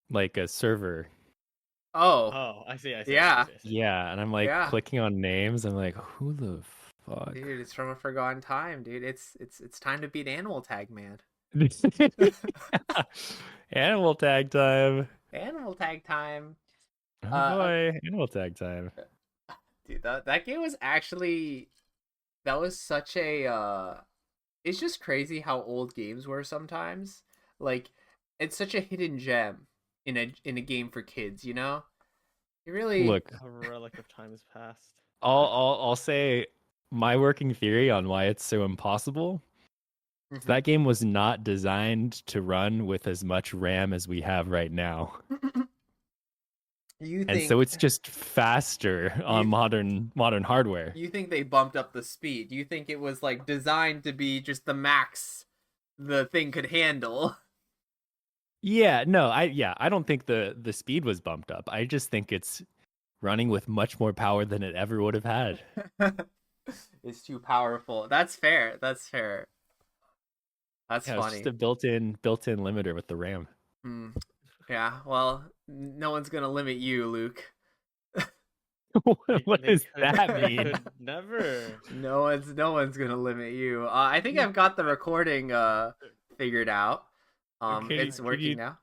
like a server. Oh, Oh, I see. yeah. I see. Yeah, and I'm like Yeah. clicking on names. I'm like, who the fuck? Dude, it's from a forgotten time, dude. It's time to beat Animal Tag, man. Animal tag time. Animal Tag time. Oh boy, animal tag time. Dude, that game was actually that was such a it's just crazy how old games were sometimes. Like it's such a hidden gem in a game for kids, you know? You really Look, A relic of times past. I'll say my working theory on why it's so impossible. Mhm. That game was not designed to run with as much RAM as we have right now. You And so think it's just faster on You- modern hardware. you think they bumped up the speed? You think it was like designed to be just the max the thing could handle? Yeah, no, I don't think the speed was bumped up. I just think it's running with much more power than it ever would have had. It's too powerful. That's fair. That's fair. That's Yeah, it's just funny. a built-in limiter with the RAM. Hmm. Yeah, well, no one's gonna limit you, Luke. What does that They mean? could never. No one's gonna limit you. I think I've got the recording figured out. Okay, It's could working you- now.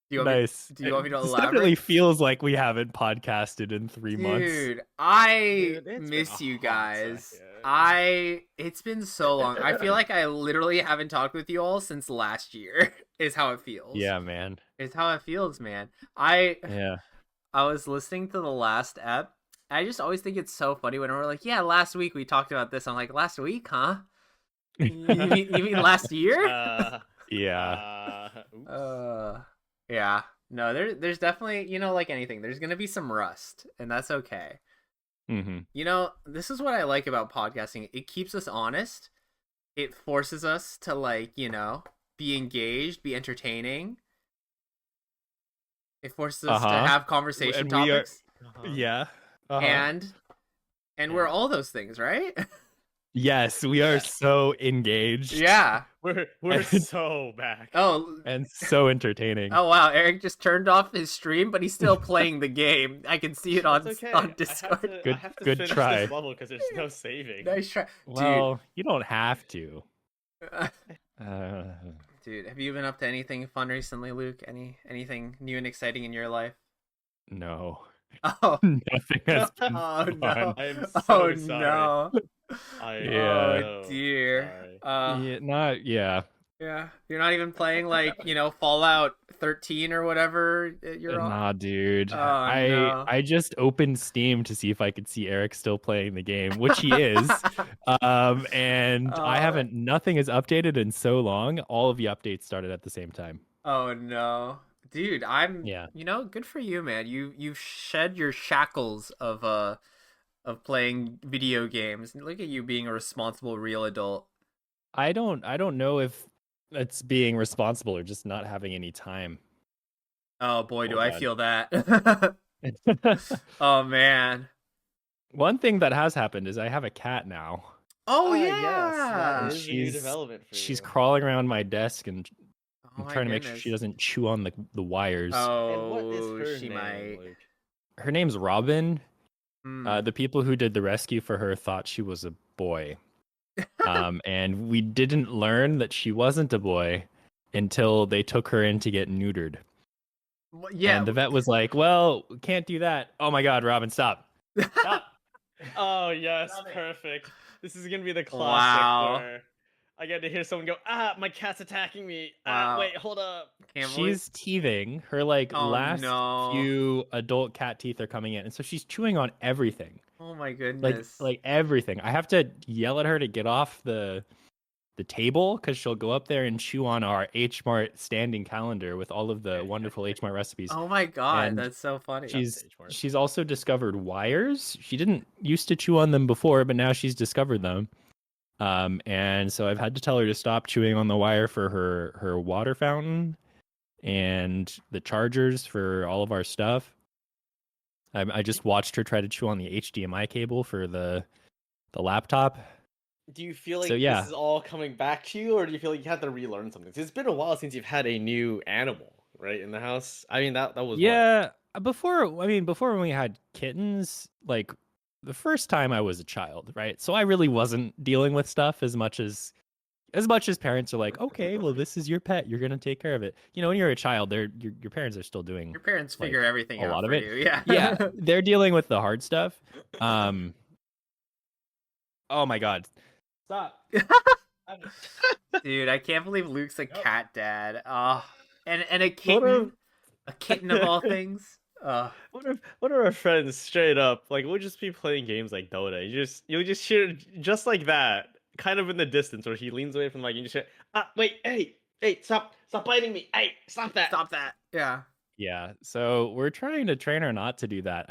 Do you want Nice. do you want me to This definitely elaborate? feels like we haven't podcasted in 3 months. Dude, I Dude, it's miss been a you hot guys. second. It's been so long. I feel like I literally haven't talked with you all since last year. Is how it feels. Yeah, man. It's how it feels, man. I Yeah. I was listening to the last ep. I just always think it's so funny when we're like, yeah, last week we talked about this. I'm like, last week, huh? You mean last year? Yeah. Oops. Yeah. No, there's definitely, like anything, there's gonna be some rust, and that's okay. Mm-hmm. This is what I like about podcasting. It keeps us honest. It forces us to be engaged, be entertaining. It forces us to Uh-huh. have conversation And we are- topics. Yeah. Uh-huh. And we're all those things, right? Yes, we are Yeah. so engaged. Yeah. We're And- so back. Oh. And so entertaining. Oh wow, Eric just turned off his stream, but he's still playing the game. I can see it on That's okay. on Discord. Good- I have to good finish try. this level because there's no saving. Nice try, Well, you don't have to. dude. Dude, have you been up to anything fun recently, Luke? Anything new and exciting in your life? No. Oh, Nothing has been oh fun. no! I'm so Oh sorry. no! Yeah. Oh dear. Sorry. Yeah. Yeah. You're not even playing Fallout 13 or whatever you're on. Nah, dude. Oh, no. I just opened Steam to see if I could see Eric still playing the game, which he is. And I haven't. Nothing is updated in so long. All of the updates started at the same time. Oh no. Dude, Yeah. Good for you, man. You've shed your shackles of playing video games. Look at you being a responsible real adult. I don't know if it's being responsible or just not having any time. Oh boy, do Oh, I God. feel that. Oh man. One thing that has happened is I have a cat now. Oh Yes, yeah. that is a new She's- development for She's you. crawling around my desk and Oh, I'm my trying to make sure goodness. she doesn't chew on the wires. And what is Oh, her she name, might. Luke? Her name's Robin. Hmm. The people who did the rescue for her thought she was a boy. And we didn't learn that she wasn't a boy until they took her in to get neutered. Well, yeah. And the vet was like, well, we can't do that. Oh my God, Robin, stop. Stop. Oh yes, Love it. perfect. This is gonna be the classic Wow. where I get to hear someone go, my cat's attacking me. Wow. Wait, hold up. Can't believe- She's teething. Her Oh, last no. few adult cat teeth are coming in. And so she's chewing on everything. Oh my goodness. Like everything. I have to yell at her to get off the table because she'll go up there and chew on our H Mart standing calendar with all of the wonderful H Mart recipes. Oh my god, And that's so funny. She's also discovered wires. She didn't used to chew on them before, but now she's discovered them. And so I've had to tell her to stop chewing on the wire for her water fountain and the chargers for all of our stuff. I just watched her try to chew on the HDMI cable for the laptop. Do you feel like So, yeah. this is all coming back to you, or do you feel like you have to relearn something? 'Cause it's been a while since you've had a new animal. right, in the house. I mean, that was what? Yeah, before when we had kittens, like the first time I was a child, right? So I really wasn't dealing with stuff as much as parents are like, okay, well, this is your pet, you're gonna take care of it. When you're a child, your parents are still doing Your parents like, figure everything a out lot of for it. you. Yeah. Yeah, they're dealing with the hard stuff. Oh my god, stop. Dude, I can't believe Luke's a cat dad. And a What kitten of all things. what are our friends straight up like? We'll just be playing games like Dota. You'll just hear just like that, kind of in the distance, where he leans away from the mic. And you just hear, wait, hey, stop biting me, hey, stop that. Stop that. Yeah. Yeah, so we're trying to train her not to do that.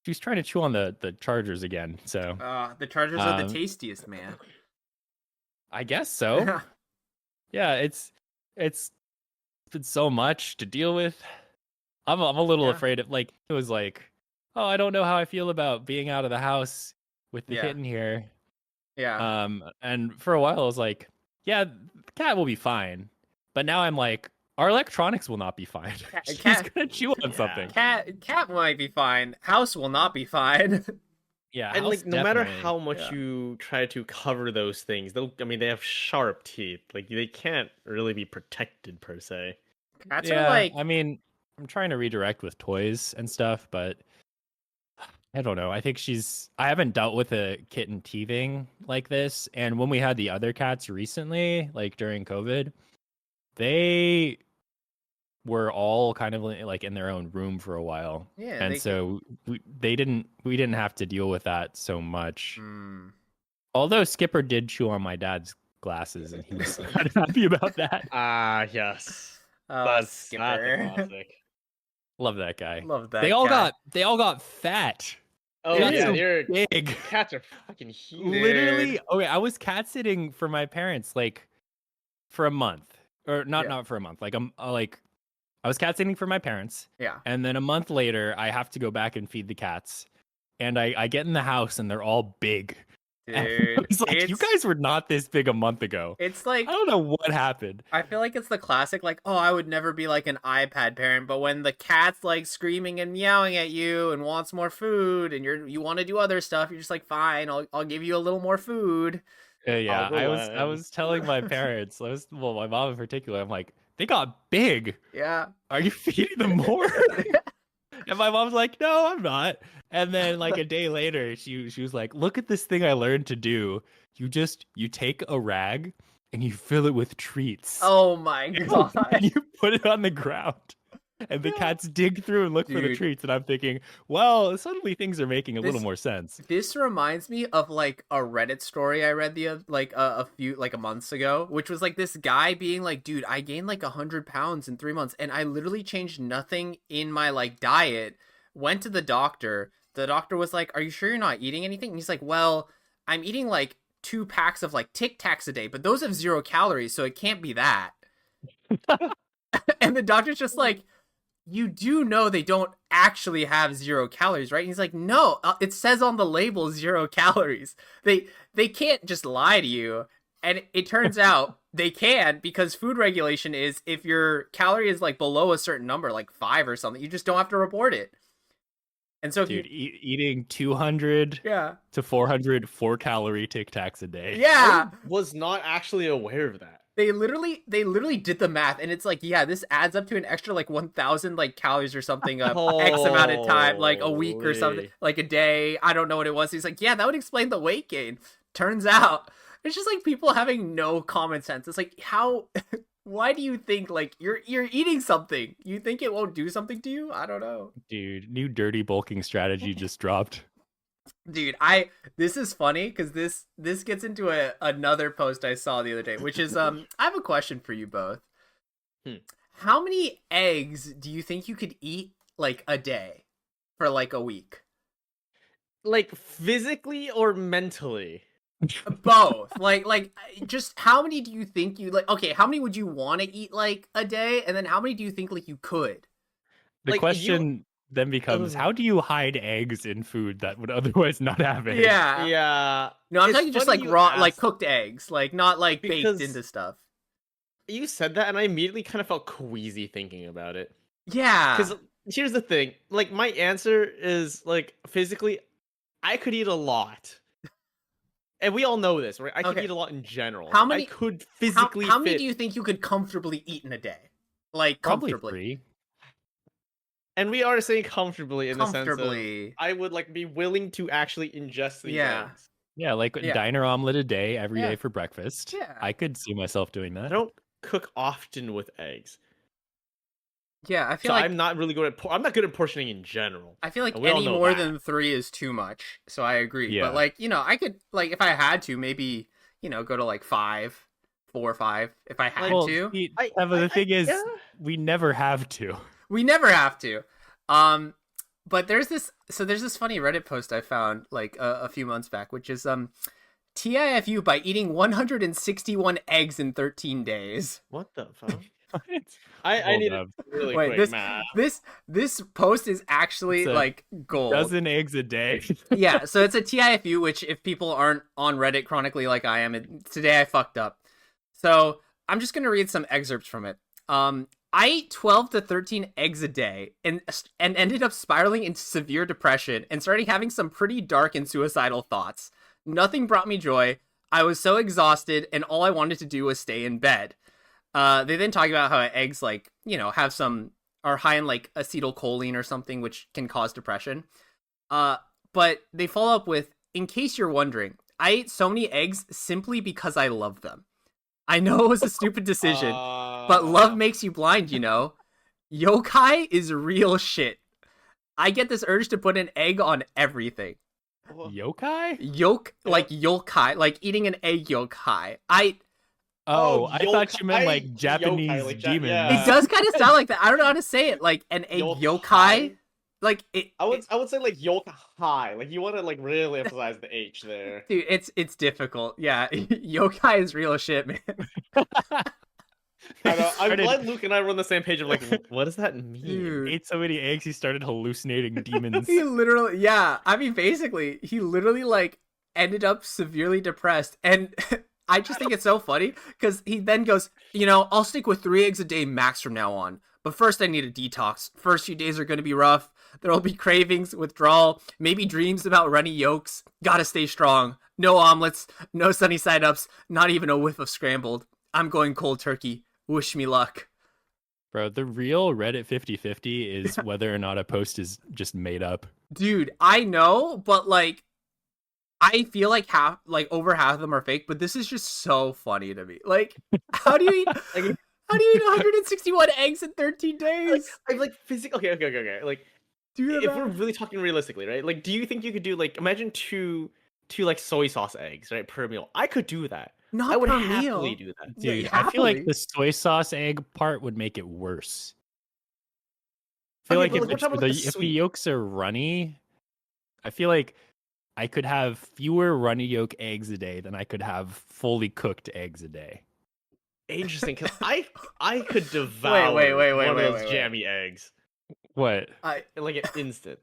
She's trying to chew on the chargers again. So The Chargers are the Um, tastiest, man. I guess so. Yeah, it's been so much to deal with. I'm a little Yeah. afraid of, like, it was like, oh, I don't know how I feel about being out of the house with the Yeah. kitten here. Yeah. And for a while I was like, yeah, the cat will be fine. But now I'm like, our electronics will not be fine. She's gonna chew on Yeah. something. Cat might be fine. House will not be fine. Yeah, And house like, no matter definitely. how much Yeah. you try to cover those things, they have sharp teeth. Like, they can't really be protected per se. Cats Yeah, are like I mean, I'm trying to redirect with toys and stuff, but I don't know. I think I haven't dealt with a kitten teething like this. And when we had the other cats recently, like during COVID, they were all kind of like in their own room for a while. Yeah, And they so we didn't have to deal with that so much. Mm. Although Skipper did chew on my dad's glasses and he was kind of happy about that. Yes. Oh, That's a Skipper. classic. Love that guy. Love that They all guy. got fat. Oh They got yeah, so your big. cats are fucking huge. Literally, Dude. okay, I was cat sitting for my parents like for a month. Or not Yeah. not for a month. Like I was cat sitting for my parents, Yeah. and then a month later I have to go back and feed the cats. And I get in the house and they're all big. And I Dude. was like, you guys were not this big a month ago. It's like I don't know what happened. I feel like it's the classic, like, oh, I would never be like an iPad parent, but when the cat's like screaming and meowing at you and wants more food, and you want to do other stuff, you're just like, fine, I'll give you a little more food. Yeah, I relent. was telling my parents, my mom in particular, I'm like, they got big. Yeah. Are you feeding them more? And my mom's like, no, I'm not. And then like a day later, she was like, look at this thing I learned to do. You take a rag and you fill it with treats. Oh my god. And you put it on the ground. And the cats dig through and look for the Dude. treats. And I'm thinking, well, suddenly things are making a little This- more sense. This reminds me of like a Reddit story I read a few months ago, which was like this guy being like, dude, I gained like 100 pounds in 3 months and I literally changed nothing in my like diet. Went to the doctor. The doctor was like, are you sure you're not eating anything? And he's like, well, I'm eating like 2 packs of like Tic Tacs a day, but those have 0 calories, so it can't be that. And the doctor's just like, you do know they don't actually have 0 calories, right? And he's like, no, it says on the label 0 calories. They can't just lie to you. And it turns out they can, because food regulation is if your calorie is like below a certain number, like 5 or something, you just don't have to report it. And so if Dude, you, eating 200 yeah, to 400 4-calorie Tic Tacs a day. yeah, I was not actually aware of that. they literally did the math, and it's like, yeah, this adds up to an extra like 1,000 like calories or something, X amount of time, like a week or something, Holy. like a day. I don't know what it was. He's like, yeah, that would explain the weight gain. Turns out it's just like people having no common sense. It's like, how? Why do you think like you're eating something? You think it won't do something to you? I don't know. Dude, new dirty bulking strategy just dropped. Dude, this is funny because this gets into another post I saw the other day, which is I have a question for you both. How many eggs do you think you could eat like a day for like a week? Like, physically or mentally? Both. like just how many do you think you like? Okay, how many would you want to eat like a day, and then how many do you think like you could? The Like, question then becomes, Ugh. how do you hide eggs in food that would otherwise not have eggs? Yeah. Yeah. No, I'm It's talking just funny like you raw, like ask, cooked eggs, like not like baked because- into stuff. you said that, and I immediately kind of felt queasy thinking about it. Yeah. Because here's the thing, like my answer is like physically, I could eat a lot, and we all know this, right? I could Okay. eat a lot in general. How many- I could physically How many fit, do you think you could comfortably eat in a day? Like Probably comfortably. 3. and we are saying comfortably in the sense of Comfortably. I would like be willing to actually ingest these Yeah. eggs. Yeah, like a Yeah. diner omelet a day every day Yeah. for breakfast. Yeah. I could see myself doing I that. don't cook often with eggs, Yeah, I feel so like I'm not really good at. I'm not good at portioning in general. I feel like And we all any know more that. than 3 is too much. So I agree. Yeah. But like, I could like if I had to, maybe, go to like 5, 4 or 5 if I had Well, to. see, Teva, the thing is, yeah. we never have to. We never have to. But there's this funny Reddit post I found like a few months back, which is TIFU by eating 161 eggs in 13 days. What the fuck? Hold I need up. a really Wait, quick math. this post is actually It's a like gold. Dozen eggs a day. Yeah, so it's a TIFU, which if people aren't on Reddit chronically like I am, today I fucked up. So I'm just gonna read some excerpts from it. I ate 12 to 13 eggs a day and ended up spiraling into severe depression and starting having some pretty dark and suicidal thoughts. Nothing brought me joy. I was so exhausted, and all I wanted to do was stay in bed. They then talk about how eggs, like, have are high in like acetylcholine or something, which can cause depression. But they follow up with, in case you're wondering, I ate so many eggs simply because I love them. I know it was a stupid decision, but love makes you blind, Yokai is real shit. I get this urge to put an egg on everything. Yokai? Like yokai, like eating an egg yokai. I thought yokai- you meant like Japanese yokai, like demons. yeah. It does kind of sound like that. I don't know how to say it. Like an egg yokai. Like it. I would say like yokai. Like you want to like really emphasize the H there. Dude, it's difficult. Yeah, yokai is real shit, man. I know. I'm Started- glad Luke and I were on the same page of like, what does that mean? Dude. Ate so many eggs, he started hallucinating demons. He literally, yeah. I mean, basically, he literally like ended up severely depressed, and I just think it's so funny because he then goes, I'll stick with 3 eggs a day max from now on. But first, I need a detox. First few days are going to be rough. There will be cravings, withdrawal, maybe dreams about runny yolks. Gotta stay strong. No omelets, no sunny side ups, not even a whiff of scrambled. I'm going cold turkey. Wish me luck. Bro, the real Reddit 50-50 is whether or not a post is just made up. Dude, I know, but like, I feel like over half of them are fake, but this is just so funny to me. Like, how do you eat 161 eggs in 13 days? I'm like physically okay. Like, Do if we're really talking realistically, right? Like, do you think you could do like imagine two like soy sauce eggs, right, per meal? I could do that. Not I would per happily meal. do that. Dude, Yeah, I feel like happily. the soy sauce egg part would make it worse. I feel Okay, like but if, we're talking about the if the sweet- yolks are runny, I feel like I could have fewer runny yolk eggs a day than I could have fully cooked eggs a day. Interesting, because I could devour wait, one of those wait. jammy eggs What? like an instant.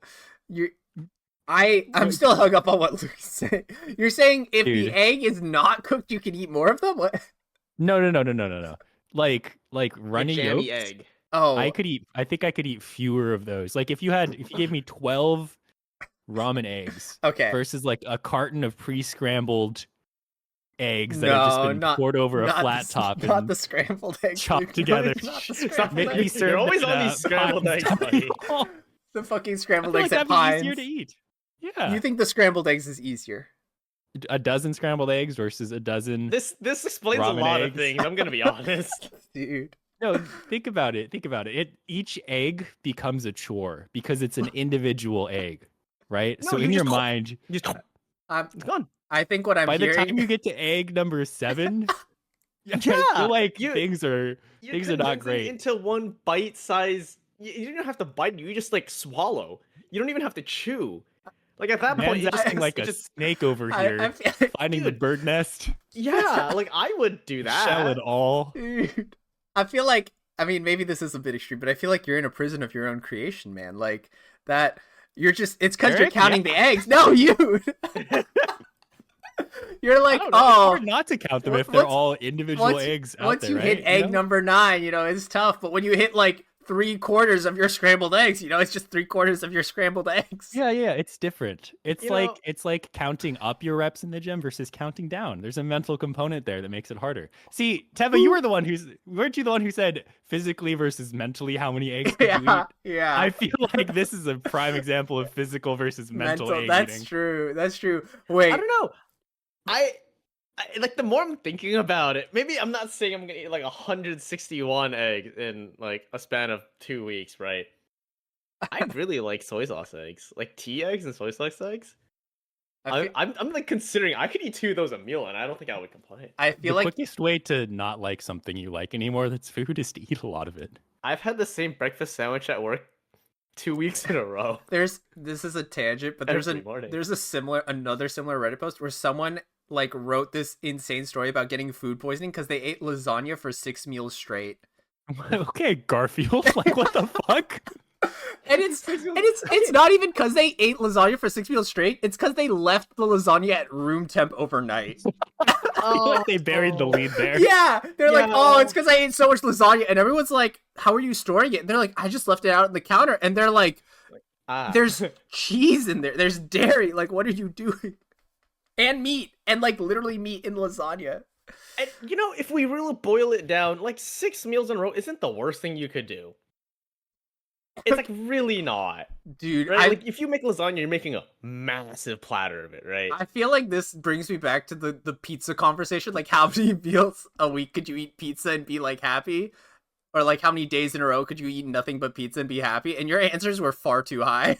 I'm still hung up on what Luke's saying. You're saying if Dude. the egg is not cooked, you can eat more of them? What? No. Like runny jammy yolks. egg. Oh, I think I could eat fewer of those. Like if you gave me 12 ramen eggs okay. versus like a carton of pre-scrambled eggs that have just been poured over a flat top Not and the scrambled eggs. chopped Luke. together. Not the Stop scrambled Maybe eggs. You're served always in on a these scrambled Pines eggs, buddy. style. The fucking I scrambled feel eggs like at that'd be Pines. easier to eat. Yeah. You think the scrambled eggs is easier? A dozen scrambled eggs versus a dozen. This explains a Ramen lot of eggs. things. I'm gonna be honest. Dude. No, think about it. Each egg becomes a chore because it's an individual egg, right? No, so you in your just call- mind, Just It's gone. I think what I'm by the hearing... time you get to egg number 7, I Yeah, feel like you- things are Things are not condensing great. into one bite size. You don't have to bite. You just like swallow. You don't even have to chew. Like at that point, man's it just, acting like it a just snake over here, finding the Dude. bird nest, yeah. Like I would do that. shell it all. Dude. I feel like, I mean, maybe this is a bit extreme, but I feel like you're in a prison of your own creation, man. Like, that, you're just, it's because you're Eric? counting the eggs. No, you! You're I like, don't know. It's oh, hard not to count them Once- if they're all individual eggs out once there, you right? hit egg know? number 9, it's tough. But when you hit like 3/4 of your scrambled eggs, it's just 3/4 of your scrambled eggs. Yeah, it's different. You know, It's like counting up your reps in the gym versus counting down. There's a mental component there that makes it harder. See, Teva, weren't you the one who said physically versus mentally how many eggs could you Yeah, eat? yeah. I feel like this is a prime example of physical versus mental egg That's eating. true. That's true. Wait. I don't know. I like the more I'm thinking about it, maybe I'm not saying I'm gonna eat like 161 eggs in like a span of 2 weeks, right? I really like soy sauce eggs, like tea eggs and soy sauce eggs. I'm like considering I could eat 2 of those a meal, and I don't think I would complain. I The feel like quickest way to not like something you like anymore that's food is to eat a lot of it. I've had the same breakfast sandwich at work 2 weeks in a row. this is a tangent, but Every morning. there's another similar Reddit post where someone like wrote this insane story about getting food poisoning because they ate lasagna for 6 meals straight. Okay, Garfield. Like, what the fuck? And it's not even because they ate lasagna for 6 meals straight. It's because they left the lasagna at room temp overnight. I feel like they buried the lead there. Yeah, they're like, Yeah. oh, it's because I ate so much lasagna, and everyone's like, how are you storing it? And they're like, I just left it out on the counter, and they're like, there's cheese in there, there's dairy. Like, what are you doing? And meat, and like literally meat in lasagna. And if we really boil it down, like 6 meals in a row isn't the worst thing you could do. It's like really not, Dude, right? Like if you make lasagna, you're making a massive platter of it, right? I feel like this brings me back to the pizza conversation. Like, how many meals a week could you eat pizza and be like happy? Or like how many days in a row could you eat nothing but pizza and be happy? And your answers were far too high.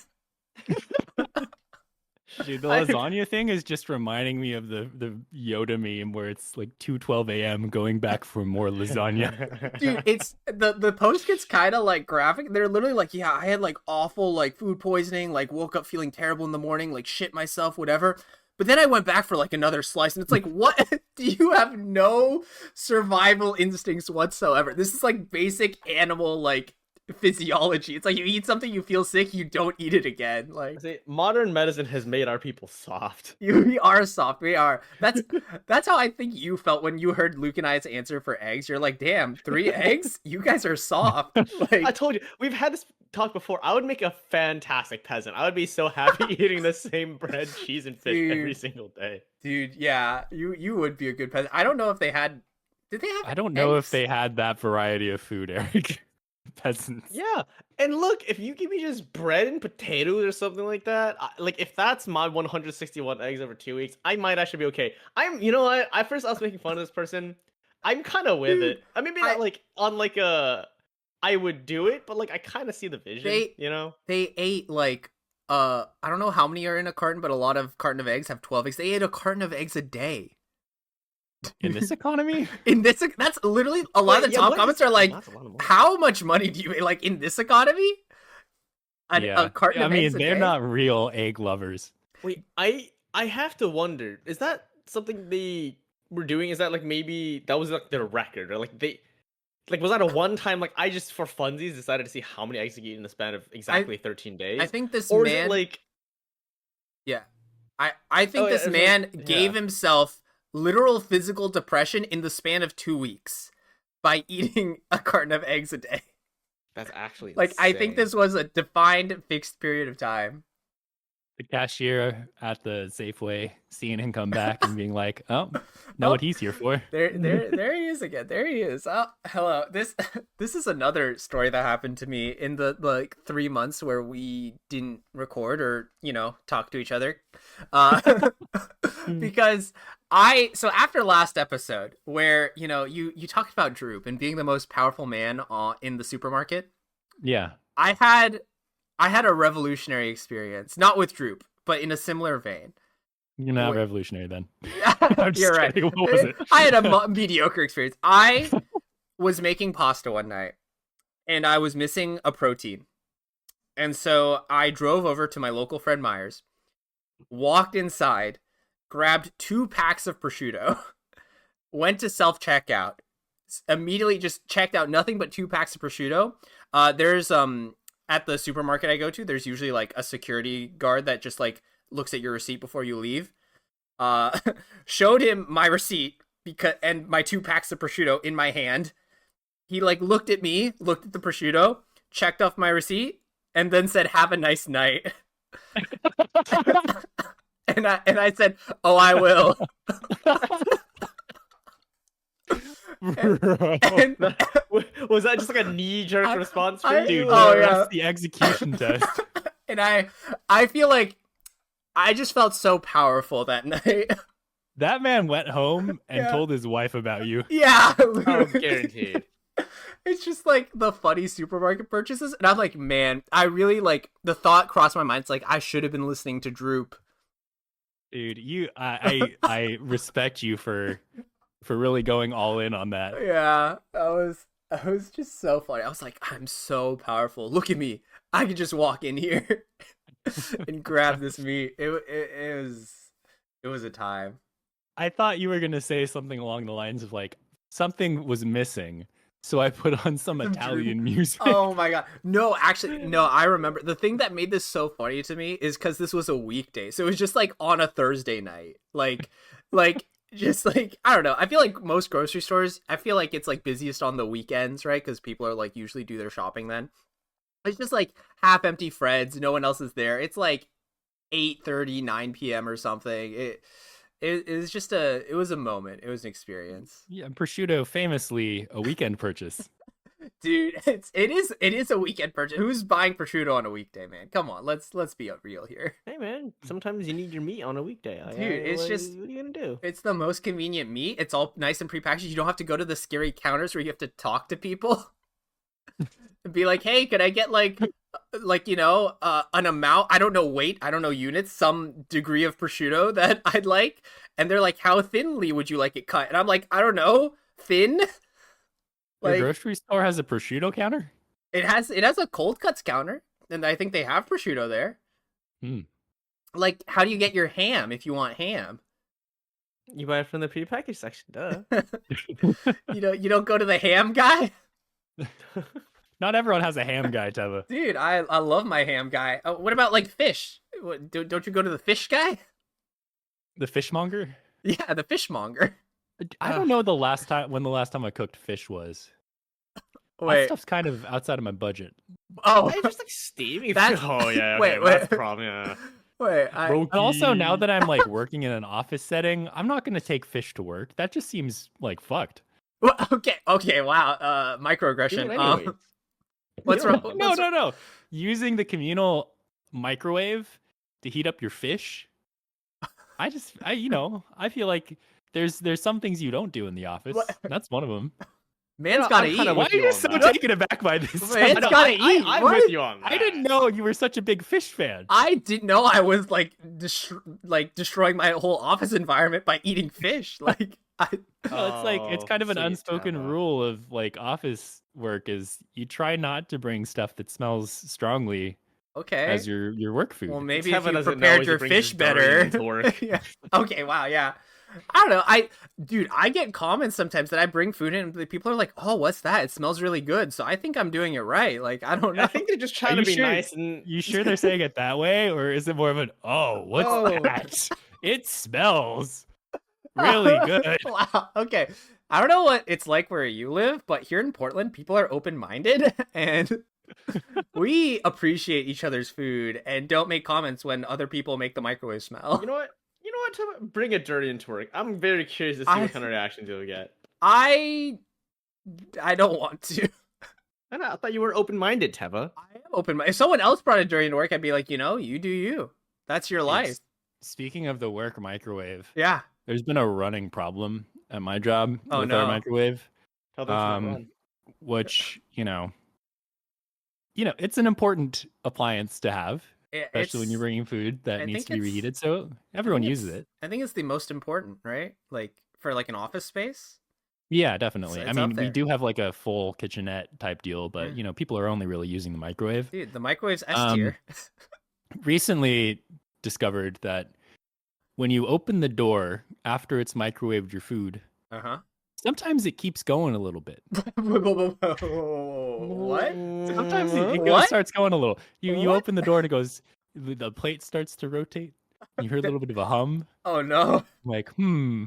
Dude, the lasagna thing is just reminding me of the Yoda meme where it's like 2:12 a.m. going back for more lasagna. Dude, it's the post gets kind of like graphic. They're literally like, yeah, I had like awful like food poisoning, like woke up feeling terrible in the morning, like shit myself, whatever. But then I went back for like another slice, and it's like, what? Do you have no survival instincts whatsoever? This is like basic animal like physiology. It's like you eat something, you feel sick, you don't eat it again. Like, See, modern medicine has made our people soft. we are soft. We are. That's how I think you felt when you heard Luke and I's answer for eggs. You're like, damn, 3 eggs? You guys are soft. I Like, told you, we've had this talk before. I would make a fantastic peasant. I would be so happy eating the same bread, cheese, and fish every Dude. single day. dude, yeah, you would be a good peasant. I don't know if they had. Did they have? I don't know if eggs? they had that variety of food, Eric. Peasants. Yeah, and look, if you give me just bread and potatoes or something like that, like if that's my 161 eggs over 2 weeks, I might actually be okay. What? I was making fun of this person. I'm kind of with Dude, it. I mean, maybe not like on like a, I would do it, but like I kind of see the vision. They ate like I don't know how many are in a carton, but a lot of carton of eggs have 12 eggs. They ate a carton of eggs a day. In this economy? That's literally a lot of the top comments are like, That's a lot of money. how much money do you make? Like in this economy? A carton I of mean, eggs a they're day? not real egg lovers. Wait, I have to wonder, is that something they were doing? Is that like maybe that was like their record, or like they, like was that a one time like I just for funsies decided to see how many eggs you eat in the span of exactly 13 days? I think this or man, is it like yeah, I think Oh, this yeah, man yeah. gave himself literal physical depression in the span of 2 weeks by eating a carton of eggs a day. that's actually Like, I think insane. this was a defined, fixed period of time. The cashier at the Safeway seeing him come back and being like, "Oh, know Oh. what he's here for." There he is again. There he is. Oh, hello. This is another story that happened to me in the like 3 months where we didn't record or talk to each other, because so after last episode where you talked about Droop and being the most powerful man in the supermarket, Yeah. I had a revolutionary experience, not with Droop, but in a similar vein. You're not Wait. revolutionary then. I'm just You're right. kidding. What was it? I had a mediocre experience. I was making pasta one night, and I was missing a protein. And so I drove over to my local Fred Meyer's, walked inside, grabbed 2 packs of prosciutto, went to self-checkout, immediately just checked out nothing but 2 packs of prosciutto. There's at the supermarket I go to, there's usually like a security guard that just like looks at your receipt before you leave. showed him my receipt and my 2 packs of prosciutto in my hand. He like looked at me, looked at the prosciutto, checked off my receipt, and then said, "Have a nice night." and I said, "Oh, I will." and, Was that just like a knee-jerk response for you? Dude, Oh, that's yeah. the execution test. and I feel like I just felt so powerful that night. That man went home and Yeah. told his wife about you. Yeah, Oh, guaranteed. It's just like the funny supermarket purchases, and I'm like, man, I really like the thought crossed my mind. It's like I should have been listening to Droop. Dude, I respect you for really going all in on that. Yeah, I was just so funny. I was like, I'm so powerful. Look at me. I could just walk in here and grab this meat. It was a time. I thought you were gonna say something along the lines of like something was missing, so I put on some Italian music. Oh my god. No, actually, no, I remember. The thing that made this so funny to me is because this was a weekday. So it was just like on a Thursday night. Like just like, I don't know. I feel like most grocery stores, I feel like it's like busiest on the weekends, right? Because people are like usually do their shopping then. It's just like half empty Fred's, no one else is there. It's like 8:30, 9 p.m. or something. It was just it was a moment. It was an experience. Yeah, prosciutto famously a weekend purchase. Dude, it is a weekend purchase. Who's buying prosciutto on a weekday, man? Come on, let's be real here. Hey man, sometimes you need your meat on a weekday. Dude, it's what just- what are you gonna do? It's the most convenient meat. It's all nice and prepackaged. You don't have to go to the scary counters where you have to talk to people. And be like, hey, could I get like an amount, I don't know, weight, I don't know, units, some degree of prosciutto that I'd like. And they're like, how thinly would you like it cut? And I'm like, I don't know, thin. Your Like grocery store has a prosciutto counter? it has a cold cuts counter, and I think they have prosciutto there. Hmm. Like, how do you get your ham if you want ham? You buy it from the prepackaged section, duh. You don't go to the ham guy? Not everyone has a ham guy, Teva. Dude, I love my ham guy. Oh, what about like fish? Don't you go to the fish guy? The fishmonger? Yeah, the fishmonger. I don't know the last time I cooked fish was. That Wait. stuff's kind of outside of my budget. Oh, It's just like steamy. That's- Oh yeah. wait, Okay, that's wait. the problem. Yeah. wait. And also, now that I'm like working in an office setting, I'm not gonna take fish to work. That just seems like fucked. Well, okay. Wow. Microaggression. Do it anyways. What's wrong? No. Using the communal microwave to heat up your fish. I feel like there's some things you don't do in the office. What? That's one of them. Man's No, gotta I'm eat. kinda Why with are you you on so that. taken aback by this? Man, it's gotta eat. I'm What? with you on that. I didn't know you were such a big fish fan. I didn't know I was like destroying my whole office environment by eating fish. Like, Well, it's kind of an Oh, sweet unspoken Teva. rule of like office work is you try not to bring stuff that smells strongly okay. as your work food. Well, maybe Teva if you doesn't know prepared as he your brings his fish durian better. into work. Yeah. Okay. Wow. Yeah. I don't know. I get comments sometimes that I bring food in, and the people are like, "Oh, what's that? It smells really good." So I think I'm doing it right. Like, I don't know. I think they're just Are trying you to be sure? nice and You sure they're saying it that way, or is it more of an what's Oh. that? It smells really good. Wow. Okay. I don't know what it's like where you live, but here in Portland, people are open-minded and we appreciate each other's food and don't make comments when other people make the microwave smell. You know what? Teva? Bring a dirty into work. I'm very curious to see what kind of reactions you'll get. I don't want to. I thought you were open-minded, Teva. I am open-minded. If someone else brought a dirty into work, I'd be like, you do you. That's your life. Speaking of the work microwave, Yeah. there's been a running problem at my job Oh, with no. our microwave, Tell them to not run. which it's an important appliance to have, especially when you're bringing food that I needs think to be it's- reheated. So everyone think uses it's- it. I think it's the most important, right? Like for like an office space. Yeah, definitely. It's I up mean, we there. do have like a full kitchenette type deal, but Yeah. people are only really using the microwave. Dude, the microwave's S tier. Recently discovered that when you open the door after it's microwaved your food, Uh-huh. sometimes it keeps going a little bit. What? Sometimes it What? starts going a little. You What? open the door and it goes, the plate starts to rotate. You heard a little bit of a hum. Oh no. I'm like,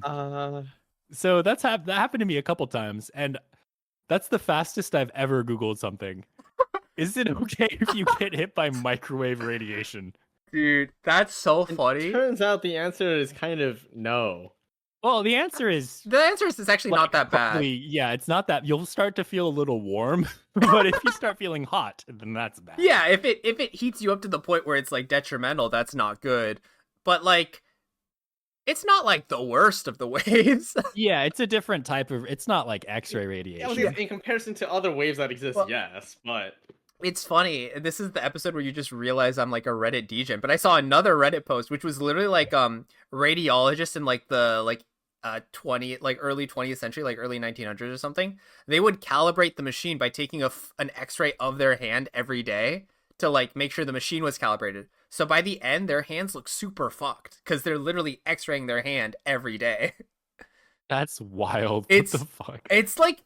Uh, So that happened to me a couple times, and that's the fastest I've ever Googled something. Is it okay if you get hit by microwave radiation? Dude, that's so and funny. turns out the answer is kind of no. Well, the answer is The answer is it's actually not that bad. probably, yeah, it's not that. You'll start to feel a little warm, but if you start feeling hot, then that's bad. Yeah, if it heats you up to the point where it's like detrimental, that's not good. But like, it's not like the worst of the waves. Yeah, it's a different type of. It's not like X-ray Yeah, radiation. in comparison to other waves that exist, Well, yes, but It's funny. This is the episode where you just realize I'm like a Reddit degen. But I saw another Reddit post which was literally like radiologists in like the like 20 like early 20th century, like early 1900s or something. They would calibrate the machine by taking an X-ray of their hand every day to like make sure the machine was calibrated. So by the end, their hands look super fucked because they're literally X-raying their hand every day. That's wild. It's What the fuck? it's like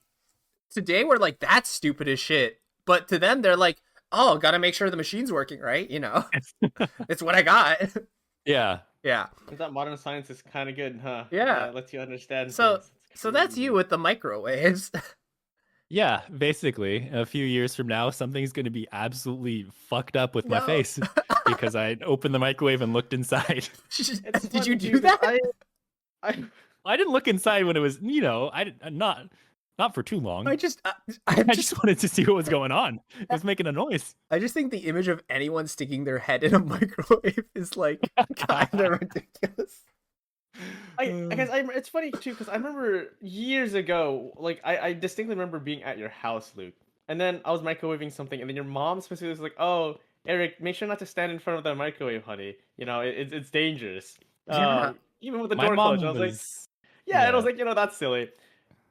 today we're like that's stupid as shit, but to them they're like, oh, gotta make sure the machine's working right. You know, it's what I got. Yeah. Yeah. I thought modern science is kind of good, huh? Yeah. Lets you understand. So things. It's so that's crazy. you with the microwaves. Yeah, basically, a few years from now, something's going to be absolutely fucked up with my No. face because I opened the microwave and looked inside. It's Did you funny, do too, 'cause that? I I didn't look inside when it was, not for too long. I just I just wanted to see what was going on. It was making a noise. I just think the image of anyone sticking their head in a microwave is like kind of ridiculous. I guess it's funny too because I remember years ago, like I distinctly remember being at your house, Luke, and then I was microwaving something, and then your mom specifically was like, "Oh, Eric, make sure not to stand in front of the microwave, honey. You know, it's dangerous." Yeah. Even with the My door mom closed, I was like, was, "Yeah," and I was yeah. like, that's silly.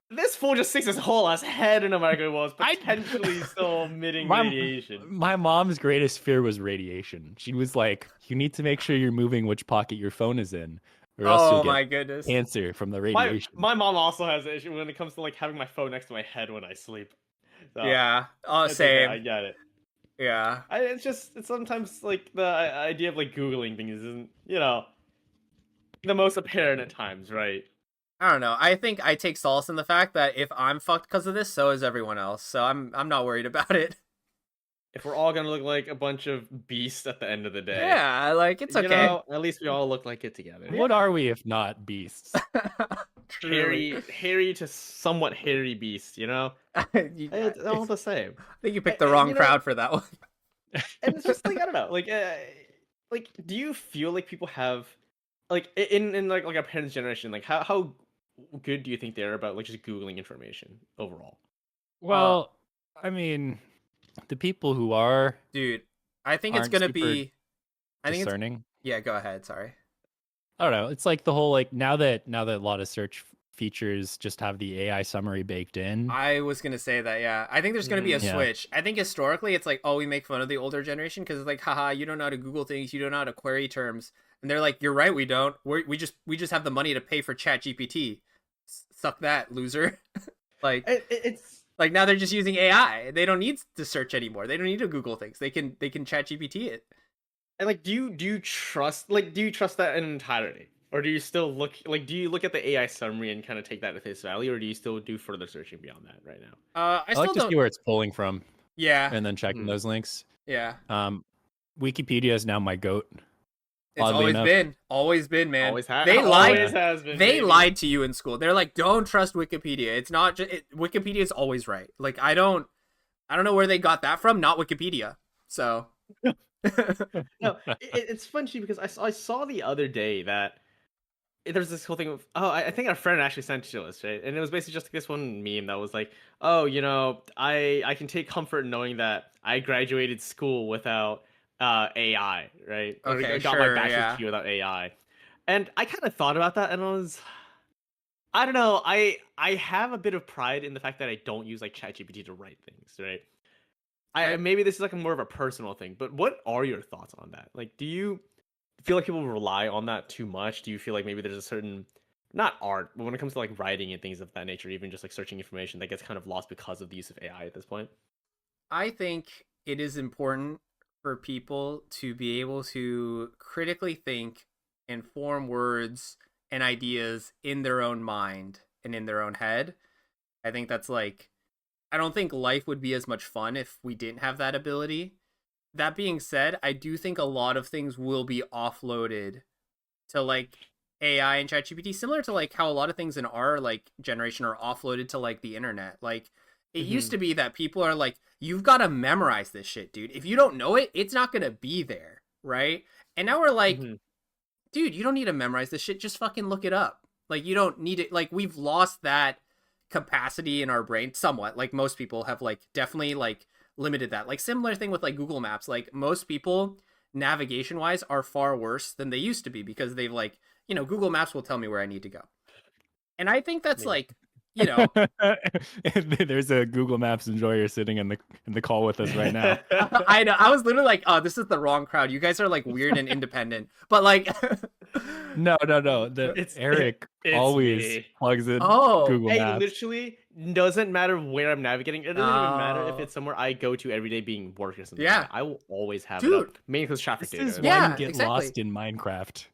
This fool just sticks his whole ass head in a microwave while it's potentially still emitting radiation. My mom's greatest fear was radiation. She was like, "You need to make sure you're moving which pocket your phone is in, or else Oh you'll my get goodness. cancer from the My radiation." my mom also has an issue when it comes to like having my phone next to my head when I sleep. So, Yeah. Oh, it's okay, same. I get it. Yeah. It's sometimes like the idea of like googling things isn't the most apparent at times, right? I don't know. I think I take solace in the fact that if I'm fucked because of this, so is everyone else. So I'm not worried about it. If we're all gonna look like a bunch of beasts at the end of the day, Yeah, like it's okay. at least we all look like it together. What are we if not beasts? Truly. Hairy to somewhat hairy beast, It's all the same. I think you picked the wrong crowd for that one. And it's just like I don't know, like do you feel like people have like in like our parents' generation, like how good do you think they're about like just googling information overall? Well, I mean, the people who are Dude, I think it's aren't gonna super be. I think it's. discerning. Yeah, go ahead. Sorry. I don't know. It's like the whole like now that a lot of search features just have the AI summary baked in. I was gonna say that. Yeah, I think there's gonna be a Yeah. switch. I think historically, it's like, oh, we make fun of the older generation because it's like, haha, you don't know how to Google things, you don't know how to query terms, and they're like, you're right, we don't. We just have the money to pay for Chat GPT. Suck that, loser. Like. It's Like now they're just using AI. They don't need to search anymore. They don't need to Google things. They can Chat GPT it. and like do you trust that in entirety? Or do you still look at the AI summary and kind of take that at face value, or do you still do further searching beyond that right now? I I still like to don't. see where it's pulling from Yeah, and then checking Mhm. those links. yeah. Wikipedia is now my goat. It's Oddly enough. always been, man. Always They lied. always has been. They baby. lied to you in school. They're like, don't trust Wikipedia. It's not just Wikipedia is always right. Like I don't know where they got that from. Not Wikipedia. So. No, it's fun too because I saw the other day that there's this whole thing of I think our friend actually sent it to us, right? And it was basically just like this one meme that was like, oh, I can take comfort in knowing that I graduated school without AI, right? Or Okay, I got sure, my bachelor's yeah. degree without AI. And I kind of thought about that and I don't know, I have a bit of pride in the fact that I don't use like ChatGPT to write things, right? Maybe this is like more of a personal thing, but what are your thoughts on that? Like, do you feel like people rely on that too much? Do you feel like maybe there's a certain, not art, but when it comes to like writing and things of that nature, even just like searching information, that gets kind of lost because of the use of AI at this point? I think it is important for people to be able to critically think and form words and ideas in their own mind and in their own head. I think that's like, I don't think life would be as much fun if we didn't have that ability. That being said, I do think a lot of things will be offloaded to like AI and ChatGPT, similar to like how a lot of things in our like generation are offloaded to like the internet. Like it used Mm-hmm. to be that people are like, you've got to memorize this shit, dude. If you don't know it, it's not gonna be there, right? And now we're like, Mm-hmm. dude, you don't need to memorize this shit. Just fucking look it up. Like you don't need it. Like we've lost that capacity in our brain somewhat. Like most people have like definitely like limited that. Like similar thing with like Google Maps. Like most people navigation wise are far worse than they used to be because they've like, Google Maps will tell me where I need to go. And I think that's Yeah. like, you know, There's a Google Maps enjoyer sitting in the call with us right now. I know. I was literally like, oh, this is the wrong crowd. You guys are like weird and independent. But like No, no, no. The It's Eric it's always me. plugs in oh, Google Hey, Maps. literally doesn't matter where I'm navigating. It doesn't even matter if oh, it's somewhere I go to every day being work or something. yeah. I will always have it Dude, up. Mainly because traffic This data. is and why all. you yeah, get exactly. lost in Minecraft.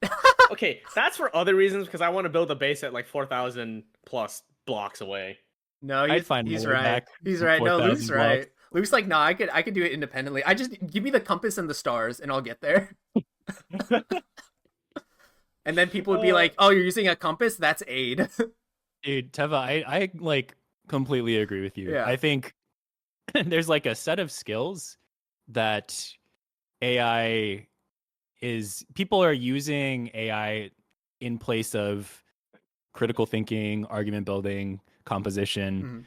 Okay, that's for other reasons because I want to build a base at like 4,000 plus blocks away. No, I'd find my he's way right. back He's in right. No, Luke's 4,000 blocks. right. Luke's like, no, I could do it independently. I just give me the compass and the stars, and I'll get there. And then people would be Uh, like, "Oh, you're using a compass? That's aid." Dude, Teva, I like completely agree with you. Yeah. I think there's like a set of skills that AI people are using AI in place of critical thinking, argument building, composition, Mhm.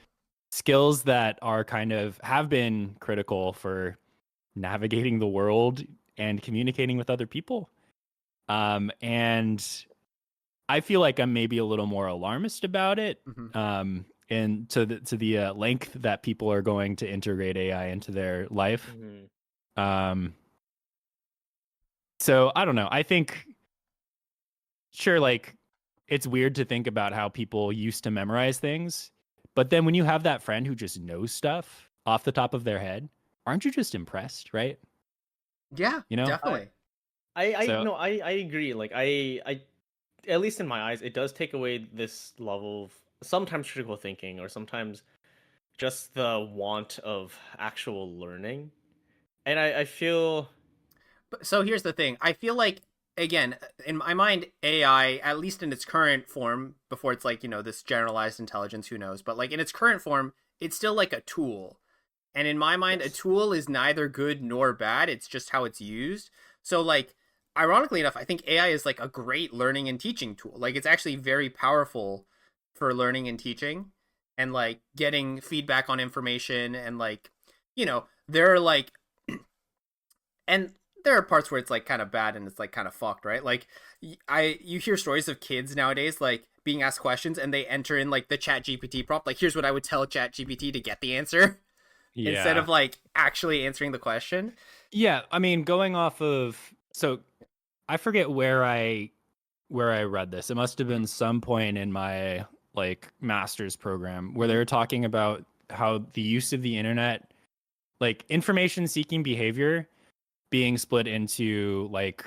skills that are kind of have been critical for navigating the world and communicating with other people. And I feel like I'm maybe a little more alarmist about it. Mhm. And to the length that people are going to integrate AI into their life. mhm. Um, so I don't know. I think sure, like it's weird to think about how people used to memorize things, but then when you have that friend who just knows stuff off the top of their head, aren't you just impressed, right? Yeah, You know? I, definitely. I So no, I agree. Like I, at least in my eyes, it does take away this level of sometimes critical thinking or sometimes just the want of actual learning. And I feel But so here's the thing. I feel like again, in my mind, AI, at least in its current form, before it's like, this generalized intelligence, who knows, but like in its current form, it's still like a tool. And in my mind, a yes. tool is neither good nor bad. It's just how it's used. So like ironically enough, I think AI is like a great learning and teaching tool. Like it's actually very powerful for learning and teaching and like getting feedback on information and like, there are like and there are parts where it's like kind of bad and it's like kind of fucked, right? Like you hear stories of kids nowadays like being asked questions and they enter in like the chat GPT prompt, like here's what I would tell chat GPT to get the answer instead yeah. of like actually answering the question. Yeah, I mean, going off of so I forget where I read this. It must have been some point in my like master's program where they were talking about how the use of the internet, like information seeking behavior being split into like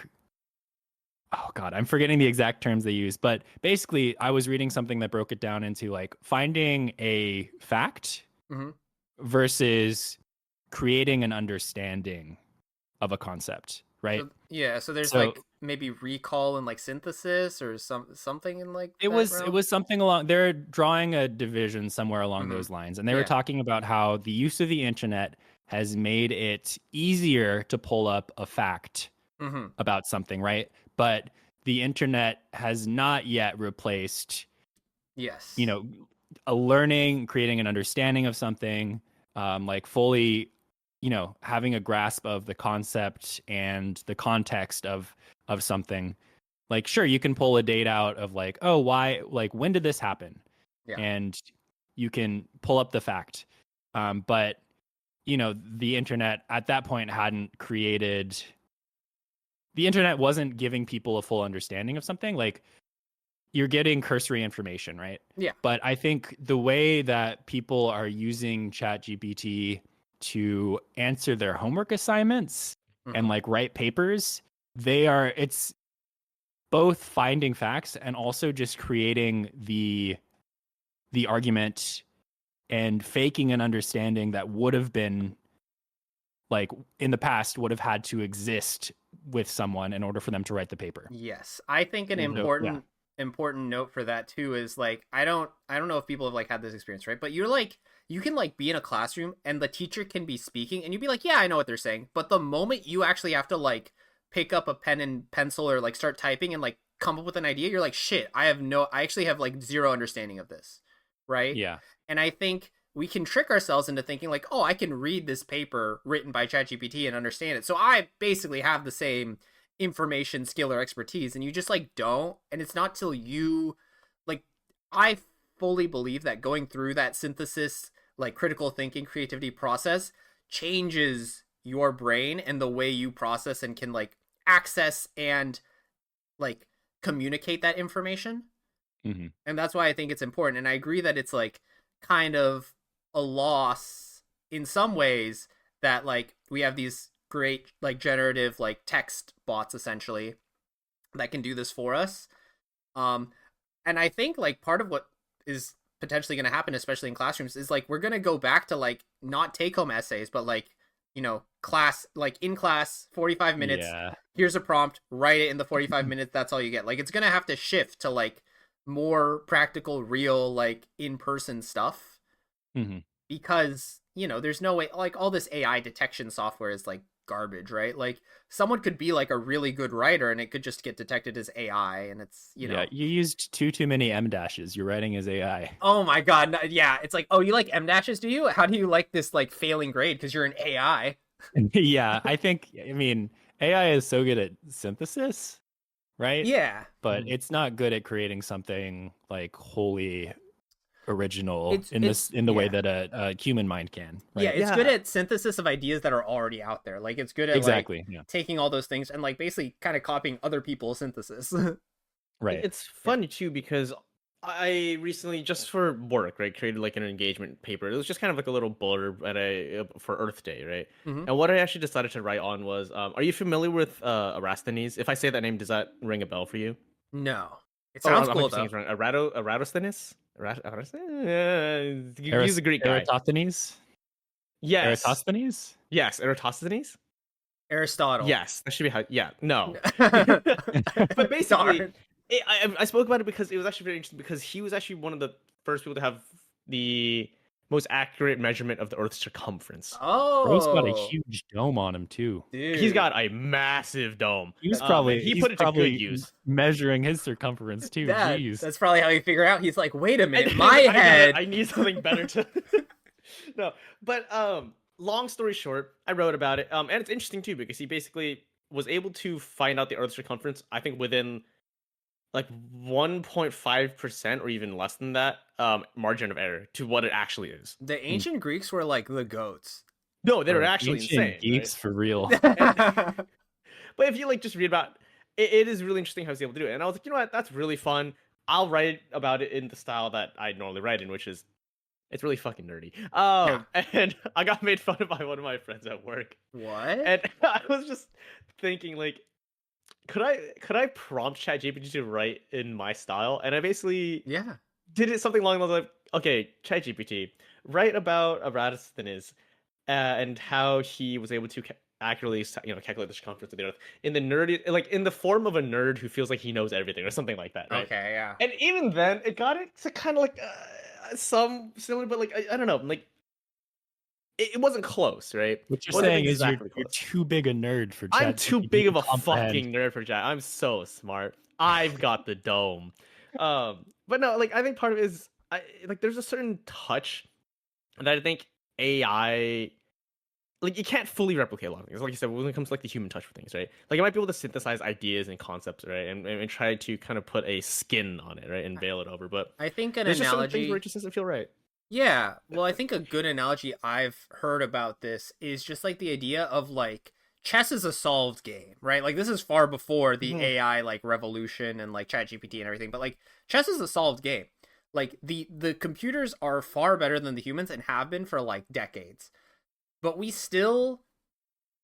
oh god, I'm forgetting the exact terms they use, but basically I was reading something that broke it down into like finding a fact Mm-hmm. versus creating an understanding of a concept, right? So yeah, so there's So like maybe recall and like synthesis or something in like it that was it realm. was something along they're drawing a division somewhere along Mm-hmm. those lines, and they were Yeah. talking about how the use of the internet has made it easier to pull up a fact Mm-hmm. about something, right? But the internet has not yet replaced, you Yes. know, a learning, creating an understanding of something, like fully, having a grasp of the concept and the context of something. Like, sure, you can pull a date out of like, oh, why, like, when did this happen? Yeah. And you can pull up the fact. But the internet at that point hadn't created. The internet wasn't giving people a full understanding of something. Like you're getting cursory information, right? Yeah. But I think the way that people are using ChatGPT to answer their homework assignments and Mm-hmm. like write papers, they are it's both finding facts and also just creating the argument and faking an understanding that would have been like in the past would have had to exist with someone in order for them to write the paper. Yes, I think an Mhm. important note for that too is like I don't know if people have like had this experience, right? But you're like you can like be in a classroom and the teacher can be speaking and you'd be like, yeah, I know what they're saying. But the moment you actually have to like pick up a pen and pencil or like start typing and like come up with an idea, you're like, shit, I actually have like zero understanding of this, right? Yeah. And I think we can trick ourselves into thinking like, oh, I can read this paper written by ChatGPT and understand it. So I basically have the same information, skill, or expertise, and you just like don't. And it's not till you like I fully believe that going through that synthesis, like critical thinking, creativity process changes your brain and the way you process and can like access and like communicate that information. Mm-hmm. And that's why I think it's important. And I agree that it's like kind of a loss in some ways that like we have these great like generative like text bots essentially that can do this for us. And I think like part of what is potentially going to happen, especially in classrooms, is like we're going to go back to like not take home essays, but like, you know, class, like in class, 45 minutes. Yeah. Here's a prompt, write it in the 45 minutes. That's all you get. Like it's going to have to shift to like more practical, real, like in person stuff. Mm-hmm. Because, you know, there's no way, like all this AI detection software is like garbage, right? Like someone could be like a really good writer and it could just get detected as AI and it's, you know. Yeah, you used too many M dashes. Your writing is AI. Oh my god, yeah, it's like, oh, you like M dashes, do you? How do you like this like failing grade because you're an AI? Yeah, I mean, AI is so good at synthesis, right? Yeah. But it's not good at creating something like wholly original It's in the way yeah. that a human mind can, right? Yeah, it's Yeah. good at synthesis of ideas that are already out there. Like it's good at Exactly. like Yeah. taking all those things and like basically kind of copying other people's synthesis. Right. It's funny too because I recently, just for work, right, created like an engagement paper. It was just kind of like a little blurb at for Earth Day, right? Mhm. And what I actually decided to write on was, are you familiar with Erasthenes? If I say that name, does that ring a bell for you? No. It Oh, sounds I might cool be saying though. it wrong. Eratosthenes? He's a Greek guy. Eratosthenes? Yes, Eratosthenes? yes, Eratosthenes. Aristotle. Yes, that should be how. Yeah, no. But basically, Darn. I spoke about it because it was actually very interesting because he was actually one of the first people to have the most accurate measurement of the Earth's circumference. Bro's got a Oh, huge dome on him too. dude. He's got a massive dome. He's And he he's put it to good probably use. measuring his circumference too. Jeez. That's probably how you figure out. He's like, wait a minute, And my head. I need something better to. No, but long story short, I wrote about it. And it's interesting too because he basically was able to find out the Earth's circumference. I think within like 1.5% or even less than that margin of error to what it actually is. The ancient Greeks were like the goats. No, they were Or actually ancient insane. geeks Right? for real. But if you like just read about it, it is really interesting how he's able to do it. And I was like, you know what, that's really fun. I'll write about it in the style that I normally write in, which is it's really fucking nerdy. And I got made fun of by one of my friends at work. What? And I was just thinking like could I prompt ChatGPT to write in my style? And I basically Yeah. did it something along those like, okay, ChatGPT, write about Eratosthenes and how he was able to accurately, calculate the circumference of the Earth in the nerdy, like in the form of a nerd who feels like he knows everything or something like that, right? Okay, yeah. And even then, it got it to kind of like some similar, but like I don't know, like it wasn't close, right? What you're Wasn't saying is exactly you're close. too big a nerd for I'm ChatGPT too big of to a comprehend. fucking nerd for chat. I'm so smart. I've got the dome. But no, like I think part of it is like there's a certain touch that I think AI like you can't fully replicate a lot of things. Like you said, when it comes to like the human touch for things, right? Like it might be able to synthesize ideas and concepts, right? And try to kind of put a skin on it, right? And veil it over. But I think an there's just some things analogy. where it just doesn't feel right. Yeah, well, I think a good analogy I've heard about this is just like the idea of like chess is a solved game, right? Like this is far before the Mhm. AI like revolution and like ChatGPT and everything, but like chess is a solved game. Like the computers are far better than the humans and have been for like decades. But we still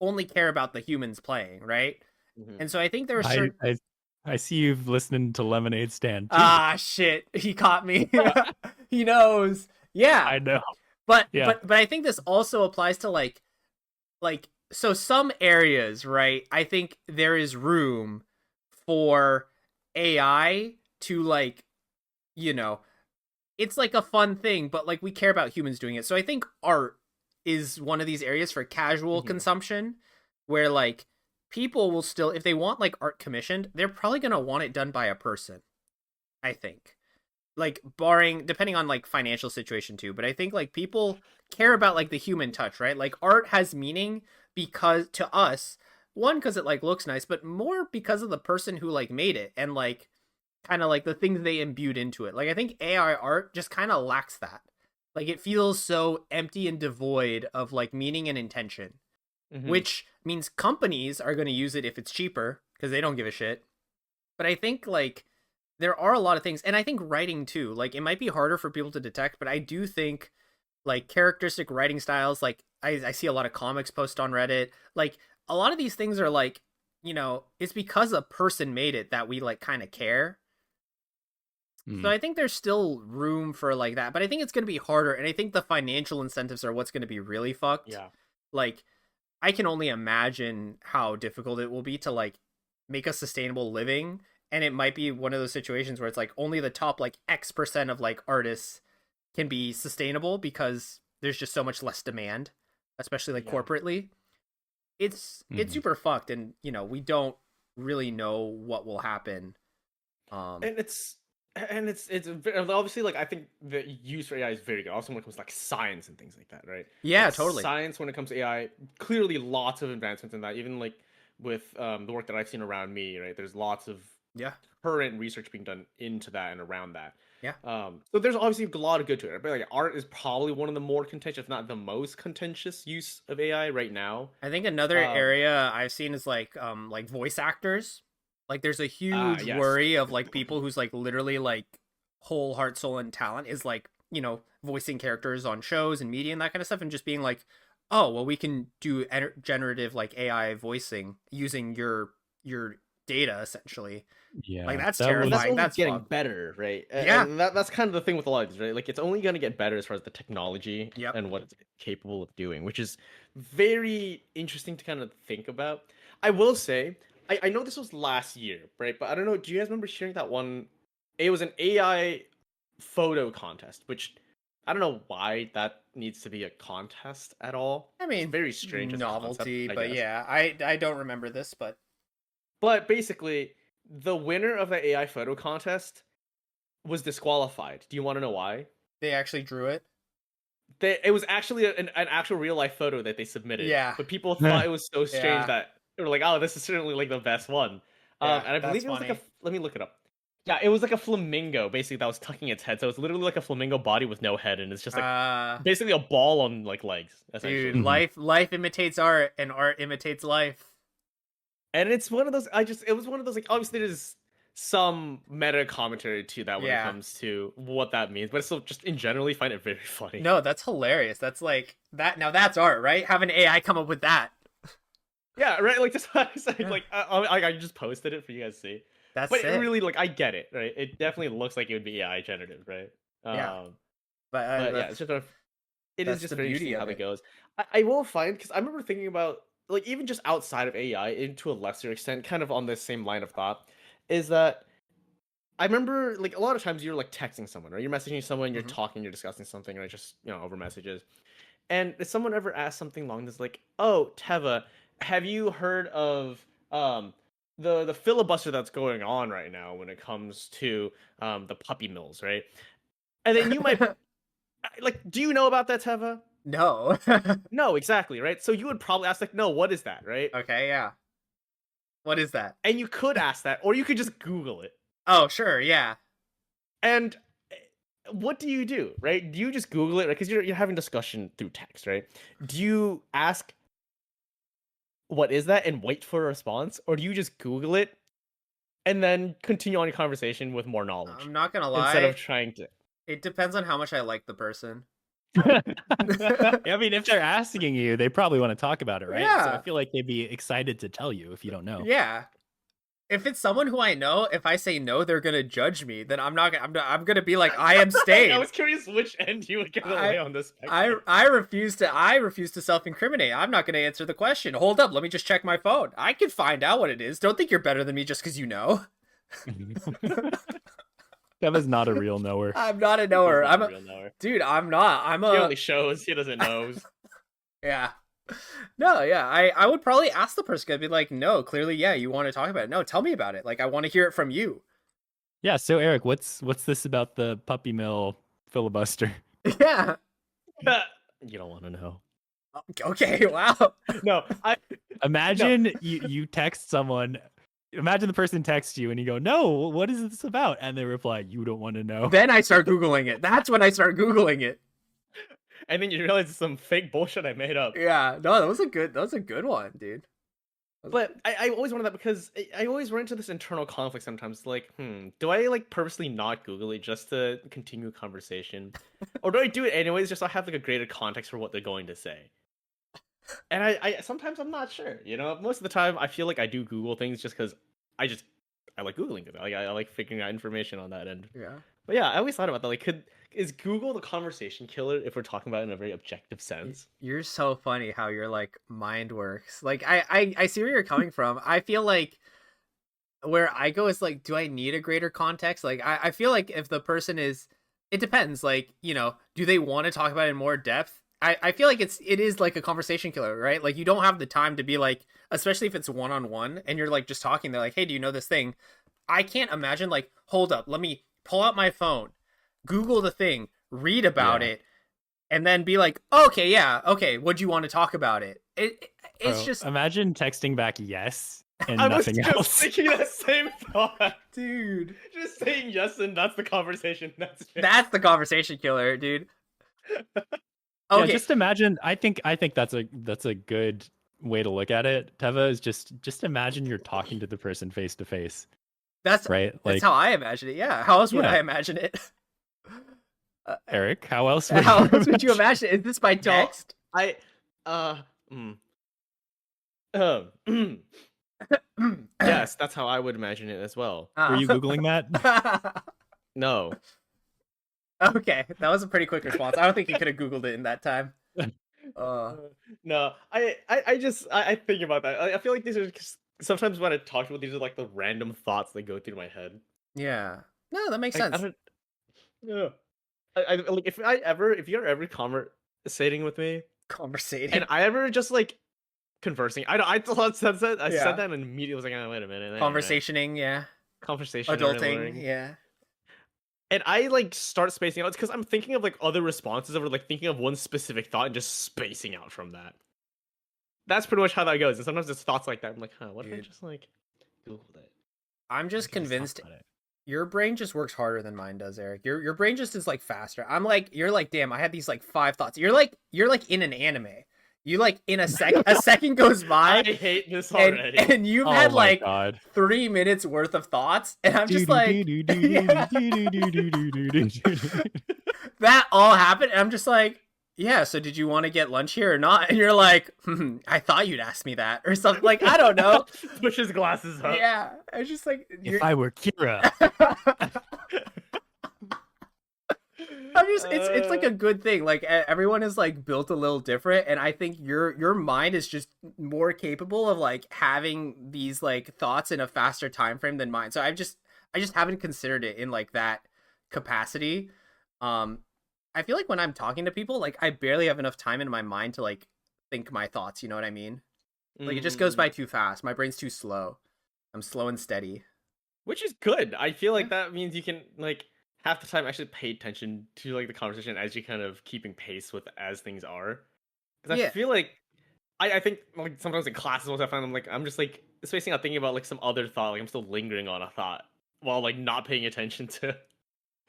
only care about the humans playing, right? Mhm. And so I think there are I, certain I I see you've listened to Lemonade Stand too. Ah, shit. He caught me. He knows. Yeah. I know. But Yeah. but I think this also applies to like so some areas, right? I think there is room for AI to like, you know, it's like a fun thing, but like we care about humans doing it. So I think art is one of these areas for casual consumption where like people will still, if they want like art commissioned, they're probably going to want it done by a person, I think. Like barring depending on like financial situation too, but I think like people care about like the human touch, right? Like art has meaning because to us, one because it like looks nice, but more because of the person who like made it and like kind of like the things they imbued into it. Like I think AI art just kind of lacks that. Like it feels so empty and devoid of like meaning and intention, which means companies are going to use it if it's cheaper because they don't give a shit. But I think like there are a lot of things, and I think writing too. Like it might be harder for people to detect, but I do think like characteristic writing styles. Like I see a lot of comics post on Reddit. Like a lot of these things are like, you know, it's because a person made it that we like kind of care. So I think there's still room for like that, but I think it's going to be harder, and I think the financial incentives are what's going to be really fucked. Yeah. Like I can only imagine how difficult it will be to like make a sustainable living, and it might be one of those situations where it's like only the top like X% of like artists can be sustainable because there's just so much less demand, especially like corporately. It's super fucked, and you know, we don't really know what will happen. And it's obviously like I think the use for AI is very good. Also when it comes to like science and things like that, right? Yeah, like, totally. Science when it comes to AI, clearly lots of advancements in that. Even like with the work that I've seen around me, right? There's lots of current research being done into that and around that. Yeah. So there's obviously a lot of good to it. But like art is probably one of the more contentious, if not the most contentious use of AI right now. I think another area I've seen is like voice actors. Like there's a huge Yes. worry of like people who's like literally like whole heart, soul, and talent is like, you know, voicing characters on shows and media and that kind of stuff, and just being like, oh well, we can do generative like AI voicing using your data essentially. Yeah, like that's that terrifying. That's only That's getting fucked. better, right? Yeah. And that's kind of the thing with a lot of these, right? Like it's only going to get better as far as the technology and what it's capable of doing, which is very interesting to kind of think about. I will say, I know this was last year, right? But I don't know. Do you guys remember sharing that one? It was an AI photo contest, which I don't know why that needs to be a contest at all. I mean, it's very strange as a novelty, concept, I but guess. yeah, I don't remember this, but Basically, the winner of the AI photo contest was disqualified. Do you want to know why? they actually drew it. It was actually an actual real life photo that they submitted. Yeah. But people thought it was so strange Yeah. that they were like, "Oh, this is certainly like the best one." Yeah, And I believe that's it was like funny. let me look it up. Yeah, it was like a flamingo basically that was tucking its head. So it's literally like a flamingo body with no head, and it's just like basically a ball on like legs. Essentially. Dude, life imitates art, and art imitates life. And it's one of those. It was one of those like obviously there's some meta commentary to that when it comes to what that means, but still just in generally find it very funny. No, that's hilarious. That's like that. Now that's art, right? Have an AI come up with that. Yeah, right. Like just like I just posted it for you guys to see. That's but sick. it really like I get it, right? It definitely looks like it would be AI generative, right? Yeah. But yeah, it's just it is just the very beauty interesting of how it. it goes. I will find because I remember thinking about like even just outside of AI, into a lesser extent, kind of on this same line of thought, is that I remember like a lot of times you're like texting someone, right? You're messaging someone, you're talking, you're discussing something, right? Just over messages. And if someone ever asks something along this, like, "Oh, Teva, have you heard of the filibuster that's going on right now when it comes to the puppy mills, right?" And then you might like, "Do you know about that, Teva?" No. No, exactly, right? So you would probably ask like, "No, what is that?" Right? Okay, yeah. What is that? And you could ask that, or you could just Google it. Oh, sure, yeah. And what do you do, right? Do you just Google it, right? Because you're having discussion through text, right? Do you ask, "What is that?" and wait for a response, or do you just Google it and then continue on your conversation with more knowledge? I'm not gonna lie. Instead of trying to. It depends on how much I like the person. I mean, if they're asking you, they probably want to talk about it, right? Yeah. So I feel like they'd be excited to tell you if you don't know. Yeah. if it's someone who I know, if I say no, they're gonna judge me. Then I'm gonna be like, I am staying. I was curious which end you would get away on this spectrum. I refuse to self-incriminate. I'm not gonna answer the question. Hold up, let me just check my phone. I can find out what it is. Don't think you're better than me just because you know. Kevin's not a real knower. I'm not a knower. He's I'm not a real knower. dude. I'm not. I'm He a only shows. He doesn't know. yeah. No, yeah. I would probably ask the person. I'd be like, no, clearly, yeah, you want to talk about it. No, tell me about it. Like, I want to hear it from you. Yeah. So Eric, what's this about the puppy mill filibuster? Yeah. You don't want to know. Okay. Wow. No, Imagine you text someone. Imagine the person texts you and you go, "No, what is this about?" And they reply, "You don't want to know." Then I start Googling it. That's when I start Googling it. And then you realize it's some fake bullshit I made up. Yeah. No, that was a good one, dude. But I always wanted that because I always run into this internal conflict sometimes. Like, do I like purposely not Google it just to continue a conversation, or do I do it anyways just so I have like a greater context for what they're going to say? And I sometimes I'm not sure. You know, most of the time I feel like I do Google things just because I like Googling it. Like I like figuring out information on that end. Yeah. But yeah, I always thought about that. Like, is Google the conversation killer if we're talking about it in a very objective sense? You're so funny how your like mind works. Like I see where you're coming from. I feel like where I go is like, do I need a greater context? Like I feel like if the person is, it depends. Like, you know, do they want to talk about it in more depth? I feel like it is like a conversation killer, right? Like you don't have the time to be like, especially if it's one-on-one and you're like just talking, they're like, hey, do you know this thing? I can't imagine like, hold up, let me pull out my phone, Google the thing, read about it, and then be like, okay, yeah, okay, what do you want to talk about it? It's just imagine texting back yes and I was nothing just else. thinking that same thought. dude. Just saying yes and that's the conversation. That's it. That's the conversation killer, dude. Yeah, Okay. just imagine. I think that's a good way to look at it. Teva is just imagine you're talking to the person face to face. That's right. That's Like how I imagine it. Yeah. How else would Yeah. I imagine it? Eric, how else? Would How you else would you imagine- imagine it? Is this by text? I yes, that's how I would imagine it as well. Were you googling that? No. Okay, that was a pretty quick response. I don't think you could have googled it in that time. No, I just think about that. I feel like these are sometimes when I talk about these are like the random thoughts that go through my head. Yeah. No, that makes Like, sense. I don't. Yeah. I like if you're ever conversating with me Conversating. and I ever just like conversing. I said Yeah. that and immediately was like, oh, wait a minute. Conversationing, yeah. Conversation. Adulting, yeah. And I like start spacing out. It's because I'm thinking of like other responses or like thinking of one specific thought and just spacing out from that. That's pretty much how that goes. And sometimes it's thoughts like that. I'm like, what if I Dude. just like Googled it? I'm just Let's talk convinced about it. your brain just works harder than mine does, Eric. Your brain just is like faster. You're like, damn, I had these like 5 thoughts. You're like in an anime. You like in a second goes by. I hate this already. And you've Oh had my like God. 3 minutes worth of thoughts, and I'm just like, that all happened, and I'm just like, yeah, so did you want to get lunch here or not? And you're like, I thought you'd ask me that or something. Like, I don't know. Push his glasses up. Yeah, I was just like, If I were Kira, I'm just it's like a good thing. Like everyone is like built a little different, and I think your mind is just more capable of like having these like thoughts in a faster time frame than mine. So I just haven't considered it in like that capacity. I feel like when I'm talking to people, like I barely have enough time in my mind to like think my thoughts, you know what I mean? Like it just goes by too fast. My brain's too slow. I'm slow and steady. Which is good. I feel like that means you can like half the time actually pay attention to like the conversation as you kind of keeping pace with as things are. Because I feel like I think like sometimes in classes once I find I'm just like spacing out thinking about like some other thought, like I'm still lingering on a thought while like not paying attention to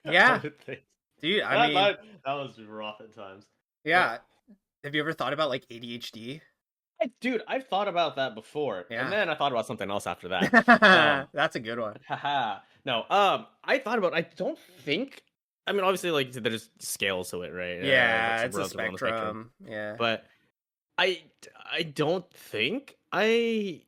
other things. Dude, I mean that was rough at times. Yeah. Have you ever thought about like ADHD? Dude, I've thought about that before. Yeah. And then I thought about something else after that. That's a good one. Haha. No, I thought about I don't think I mean obviously like there's scales to it, right? Yeah, That's it's a relative on the spectrum. Yeah. But I don't think I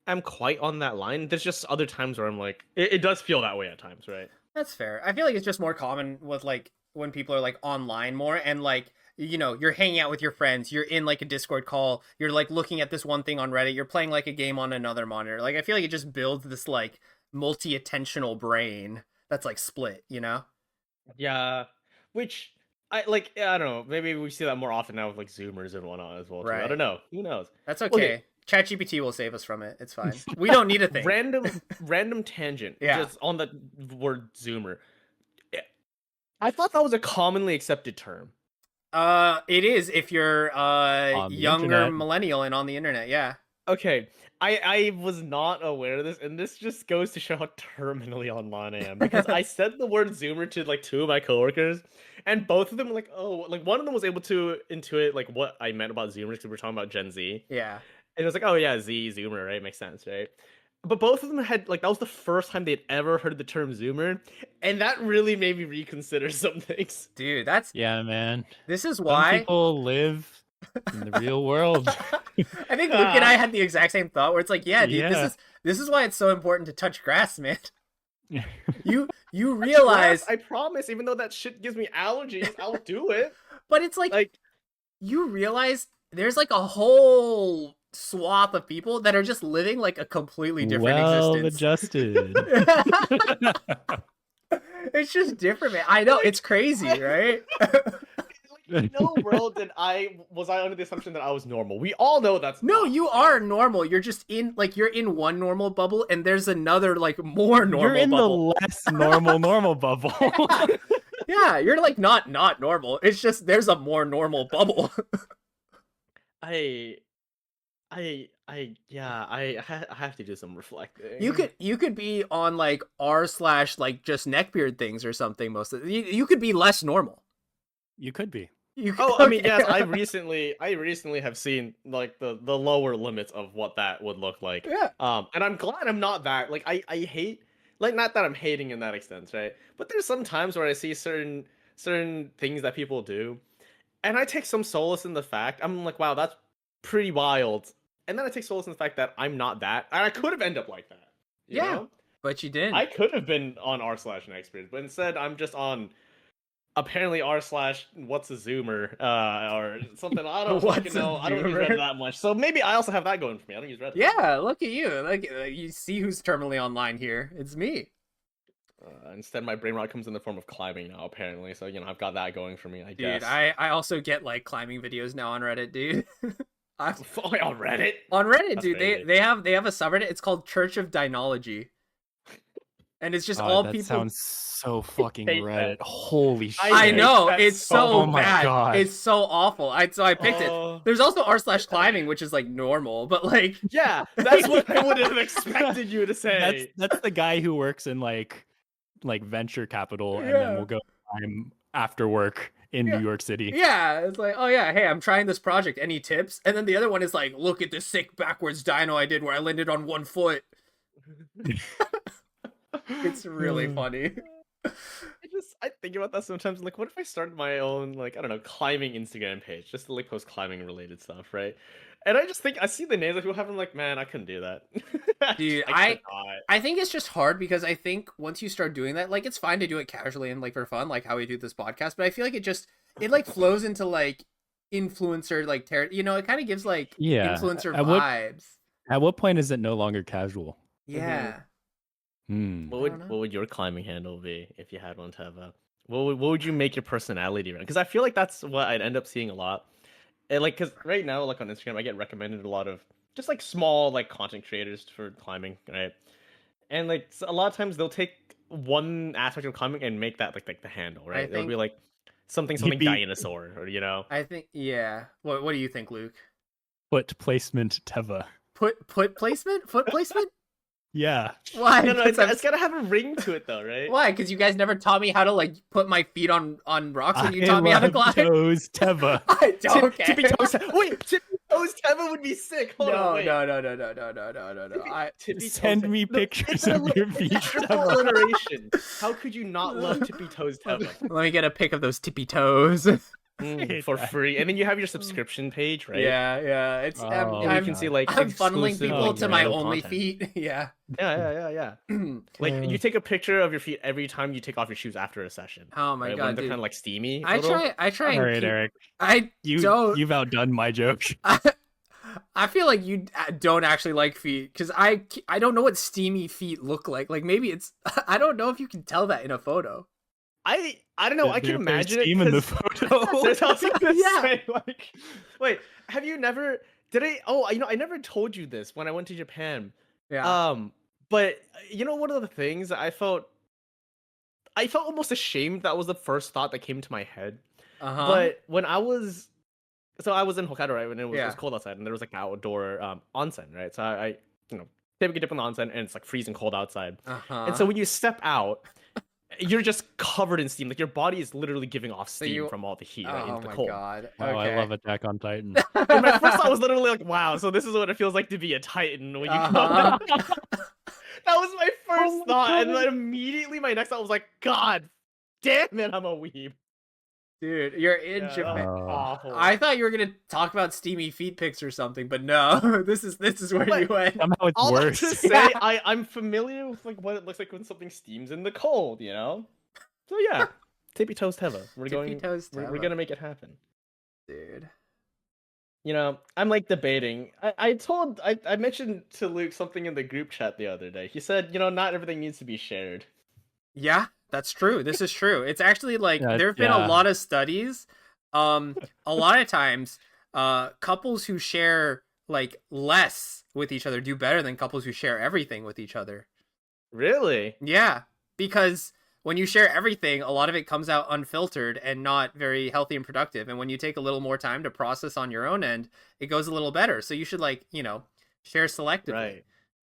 am quite on that line. There's just other times where I'm like, it does feel that way at times, right? That's fair. I feel like it's just more common with like when people are like online more and like you're hanging out with your friends, you're in like a Discord call, you're like looking at this one thing on Reddit, you're playing like a game on another monitor. Like I feel like it just builds this like multi-attentional brain that's like split, you know? Yeah, which I like. I don't know. Maybe we see that more often now with like Zoomers and whatnot as well. Too. I Right. don't know. Who knows? That's okay. ChatGPT will save us from it. It's fine. We don't need a thing. Random tangent. Yeah. Just on the word Zoomer. I thought that was a commonly accepted term. It is if you're younger internet. millennial and on the internet, yeah. Okay, I was not aware of this, and this just goes to show how terminally online I am. Because I said the word Zoomer to like 2 of my coworkers, and both of them were like, oh, like one of them was able to intuit like what I meant about Zoomers because we're talking about Gen Z. Yeah. And it was like, oh yeah, Zoomer, right? Makes sense, right? But both of them had like that was the first time they'd ever heard the term Zoomer, and that really made me reconsider some things. Dude, that's Yeah, man. this is Some why people live in the real world. I think Luke and I had the exact same thought where it's like, yeah, dude, Yeah. this is why it's so important to touch grass, man. You realize I promise, even though that shit gives me allergies, I'll do it. but it's like you realize there's like a whole swath of people that are just living like a completely different well existence. adjusted. It's just different, man. I know, it's crazy, right? Like, no world was I under the assumption that I was normal. We all know that's No, not. you are normal. You're just in like you're in one normal bubble and there's another like more normal You're in bubble. the less normal bubble. Yeah, you're like not normal. It's just there's a more normal bubble. I have to do some reflecting. You could be on like r slash like just neckbeard things or something. Most of you could be less normal. You could be. You could, Oh, I mean, yes, I recently have seen like the lower limits of what that would look like. Yeah. And I'm glad I'm not that. Like I hate, like, not that I'm hating in that extent, right? But there's some times where I see certain things that people do, and I take some solace in the fact I'm like, wow, that's pretty wild. And then I take solace in the fact that I'm not that, and I could have ended up like that. You Yeah. know? But you didn't. I could have been on r/nextbeard, but instead I'm just on apparently r/ what's a Zoomer or something. I don't What's fucking know. a I don't use Zoomer? Reddit that much, so maybe I also have that going for me. I don't use Reddit. Yeah, look at you. Like you see who's terminally online here. It's me. Instead, my brain rot comes in the form of climbing now, apparently. So I've got that going for me. I Dude, guess. I also get like climbing videos now on Reddit, dude. On Reddit. On Reddit, That's dude, crazy. they have a subreddit. It's called Church of Dinology, and it's just all that people. sounds so fucking hate Reddit. that. Holy shit. I know That's it's so oh my bad. God. It's so awful. So I picked it. There's also r/climbing, which is like normal, but like Yeah, that's what I would have expected you to say. That's the guy who works in like venture capital and Yeah. then will go climb after work in Yeah. New York City. yeah, it's like, oh yeah, hey, I'm trying this project. Any tips? And then the other one is like, look at this sick backwards dyno I did where I landed on one foot. It's really funny. I think about that sometimes. Like, what if I started my own, like, I don't know, climbing Instagram page just to like post climbing related stuff, right? And I just think I see the names of people having like, man, I couldn't do that. Dude, I I think it's just hard because I think once you start doing that, like it's fine to do it casually and like for fun, like how we do this podcast, but I feel like it like flows into like influencer like it kind of gives like Yeah. influencer At what- vibes. At what point is it no longer casual? Yeah. Hmm. What I don't know. would your climbing handle be if you had one, Teva? What would you make your personality around? Because I feel like that's what I'd end up seeing a lot. And like, because right now, like on Instagram, I get recommended a lot of just like small like content creators for climbing, right? And like a lot of times they'll take one aspect of climbing and make that like the handle, right? It'll be think- like something Hippie- dinosaur, or I think What do you think, Luke? Foot placement Teva. Foot placement? Yeah. Why? no, 'Cause I'm- it's gotta have a ring to it though, right? Why? Because you guys never taught me how to like put my feet on rocks when you taught me how to love climb. Toes Teva. I don't care. Tippy toes. Wait, tippy toes Teva would be sick. Hold on, wait. No. I Tippy toes Send Teva. me No, pictures it's of a your li- feet, it's triple Teva. alliteration. How could you not love tippy toes Teva? let me get a pic of those tippy toes. hate for that. free, and then you have your subscription page, right? Yeah. It's Oh, And you I'm can see like I'm funneling exclusive, people like, to my random only content. feet. Yeah. Yeah. Like you take a picture of your feet every time you take off your shoes after a session. Oh my right? god, When they're dude. kind of like steamy. I little. try All and right, keep. Eric. I don't. You've outdone my joke. I feel like you don't actually like feet because I don't know what steamy feet look like. Like maybe it's I don't know if you can tell that in a photo. I don't know. I can There's imagine it steam in the 'cause photo. there's also gonna Yeah. say like, wait, have you never? Did I? Oh, I never told you this when I went to Japan. Yeah. But one of the things that I felt almost ashamed. That was the first thought that came to my head. Uh-huh. But when I was in Hokkaido, right, when it was Yeah. cold outside, and there was like outdoor onsen, right? So I typically dip in the onsen, and it's like freezing cold outside. Uh-huh. And so when you step out, you're just covered in steam. Like your body is literally giving off steam you- from all the heat, right, Oh into the my cold. god. Oh, Okay. I love Attack on Titan. And my first thought was literally like, wow, so this is what it feels like to be a Titan when you Uh-huh. That was my first my thought, and God. then immediately my next thought was like, God damn it, I'm a weeb. Dude, you're in Yeah, Japan. awful. I thought you were gonna talk about steamy feet pics or something, but no. This is where But- you went. Somehow it's All that worse. to say, Yeah. I'm familiar with like what it looks like when something steams in the cold, So yeah, tippy toes Teva. Tippy toes We're Teva. gonna make it happen. Dude. I'm like debating. I mentioned to Luke something in the group chat the other day. He said, not everything needs to be shared. Yeah, that's true. This is true. It's actually like Yeah, there have been a yeah. lot of studies. A lot of times, couples who share like less with each other do better than couples who share everything with each other. Really? Yeah, because when you share everything, a lot of it comes out unfiltered and not very healthy and productive. And when you take a little more time to process on your own end, it goes a little better. So you should share selectively. Right.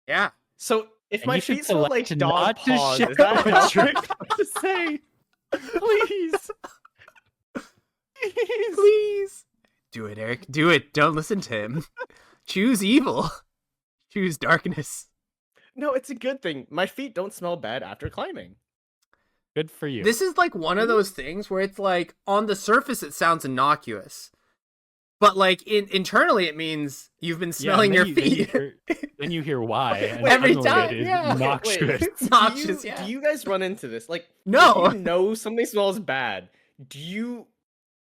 Yeah. So if And my you should feet smell like select dog not to paws, share is that with a Drake. trick to say? Please. Please. Please. Do it, Eric. Do it. Don't listen to him. Choose evil. Choose darkness. No, it's a good thing. My feet don't smell bad after climbing. Good for you. This is like one of those things where it's like on the surface it sounds innocuous. But like internally it means you've been smelling your feet. Then you hear why. And Every suddenly time, it is yeah. Okay, noxious. It's noxious, do yeah. you guys run into this? Like, No. if you know something smells bad, do you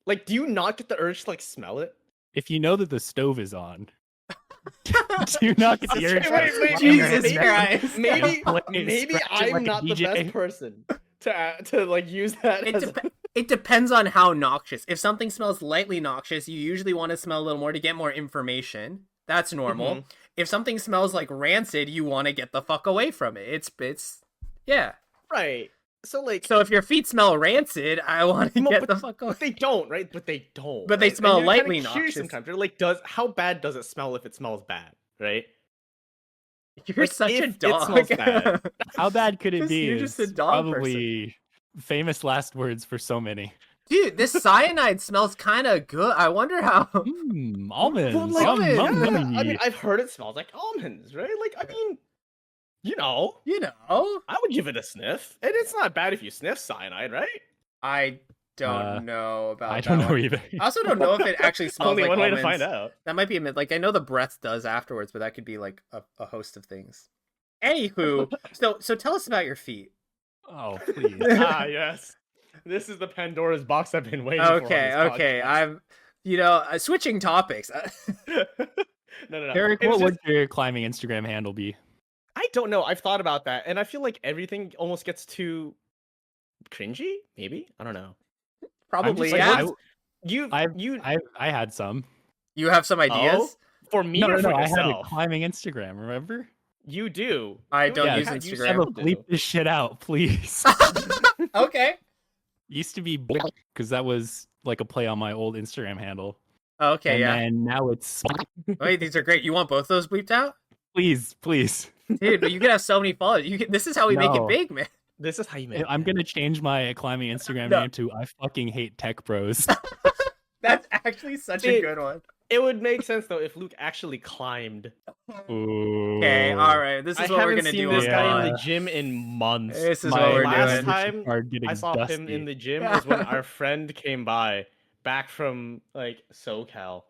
not get the urge to like smell it? If you know that the stove is on, do you not get the urge? to Wait, smell Jesus it? Christ. Maybe Maybe I'm like a not the DJ. best person to like use that. It depends on how noxious. If something smells lightly noxious, you usually want to smell a little more to get more information. That's normal. Mhm. If something smells like rancid, you want to get the fuck away from it. It's yeah. Right. So like, So if your feet smell rancid, I want to No, get the fuck away. but they don't, right? But they don't. But they right? And smell you're lightly kinda curious noxious. Sometimes you're like, how bad does it smell if it smells bad, right? You're Like, such a if it dog. smells bad. How bad could it Just- be? you're just a is dog probably famous last words for so many. Dude, this cyanide smells kind of good. I wonder how. Almonds. Well, like, Yum, almonds, yum, yeah, yummy. I mean, I've heard it smells like almonds, right? Like, I mean, You know, I would give it a sniff, and it's not bad if you sniff cyanide, right? I don't know about. I that don't know one. either. I also don't know if it actually smells Only like one way to almonds. find out. That might be a myth. Like I know the breath does afterwards, but that could be like a host of things. Anywho, so tell us about your feet. Oh, please. Yes. This is the Pandora's box I've been waiting for. on Okay, this okay. podcast. I'm, switching topics. No. Eric, It was what would just- your climbing Instagram handle be? I don't know. I've thought about that, and I feel like everything almost gets too cringy. Maybe I don't know. Probably, like, yeah. I had some. You have some ideas? For me No, or for I had a yourself? climbing Instagram. Remember? You do. I don't Yeah, use you Instagram. Have a still do. bleep this shit out, please. Okay. Used to be because that was like a play on my old Instagram handle. Okay, and yeah. then now it's Wait, these are great. You want both those bleeped out? please. Dude, but you could have so many followers. This is how we make it No. big, man. This is how you make. I'm gonna change my climbing Instagram No. name to I fucking hate tech bros. That's actually such a It- good one. It would make sense though if Luke actually climbed. Okay, all right. This I is what we're haven't gonna seen do this on guy in pod. the gym in months. This is My what we're last doing. time are getting I saw dusty. him in the gym was when our friend came by back from like SoCal.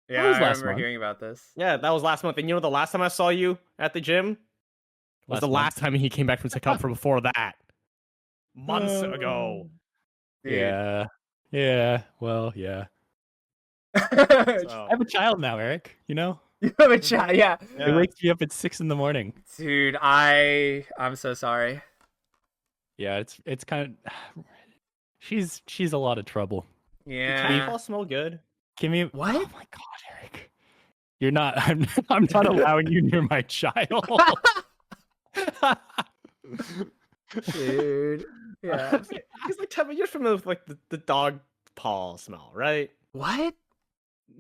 Yeah, was I last remember month. hearing about this. Yeah, that was last month. And you know the last time I saw you at the gym was Last the month. last time he came back from SoCal from before that. Months ago. Yeah. Yeah. Well, yeah. So, I have a child now, Eric. You know, You have a chat, yeah. it wakes me up at 6 in the morning. Dude, I'm so sorry. Yeah, it's kind of she's a lot of trouble. Yeah. Cat smell good. Give me What? Oh my god, Eric. You're not I'm not allowing you near my child. Dude. Yeah. Because like Tevin, you're familiar with like the dog paw smell, right? What?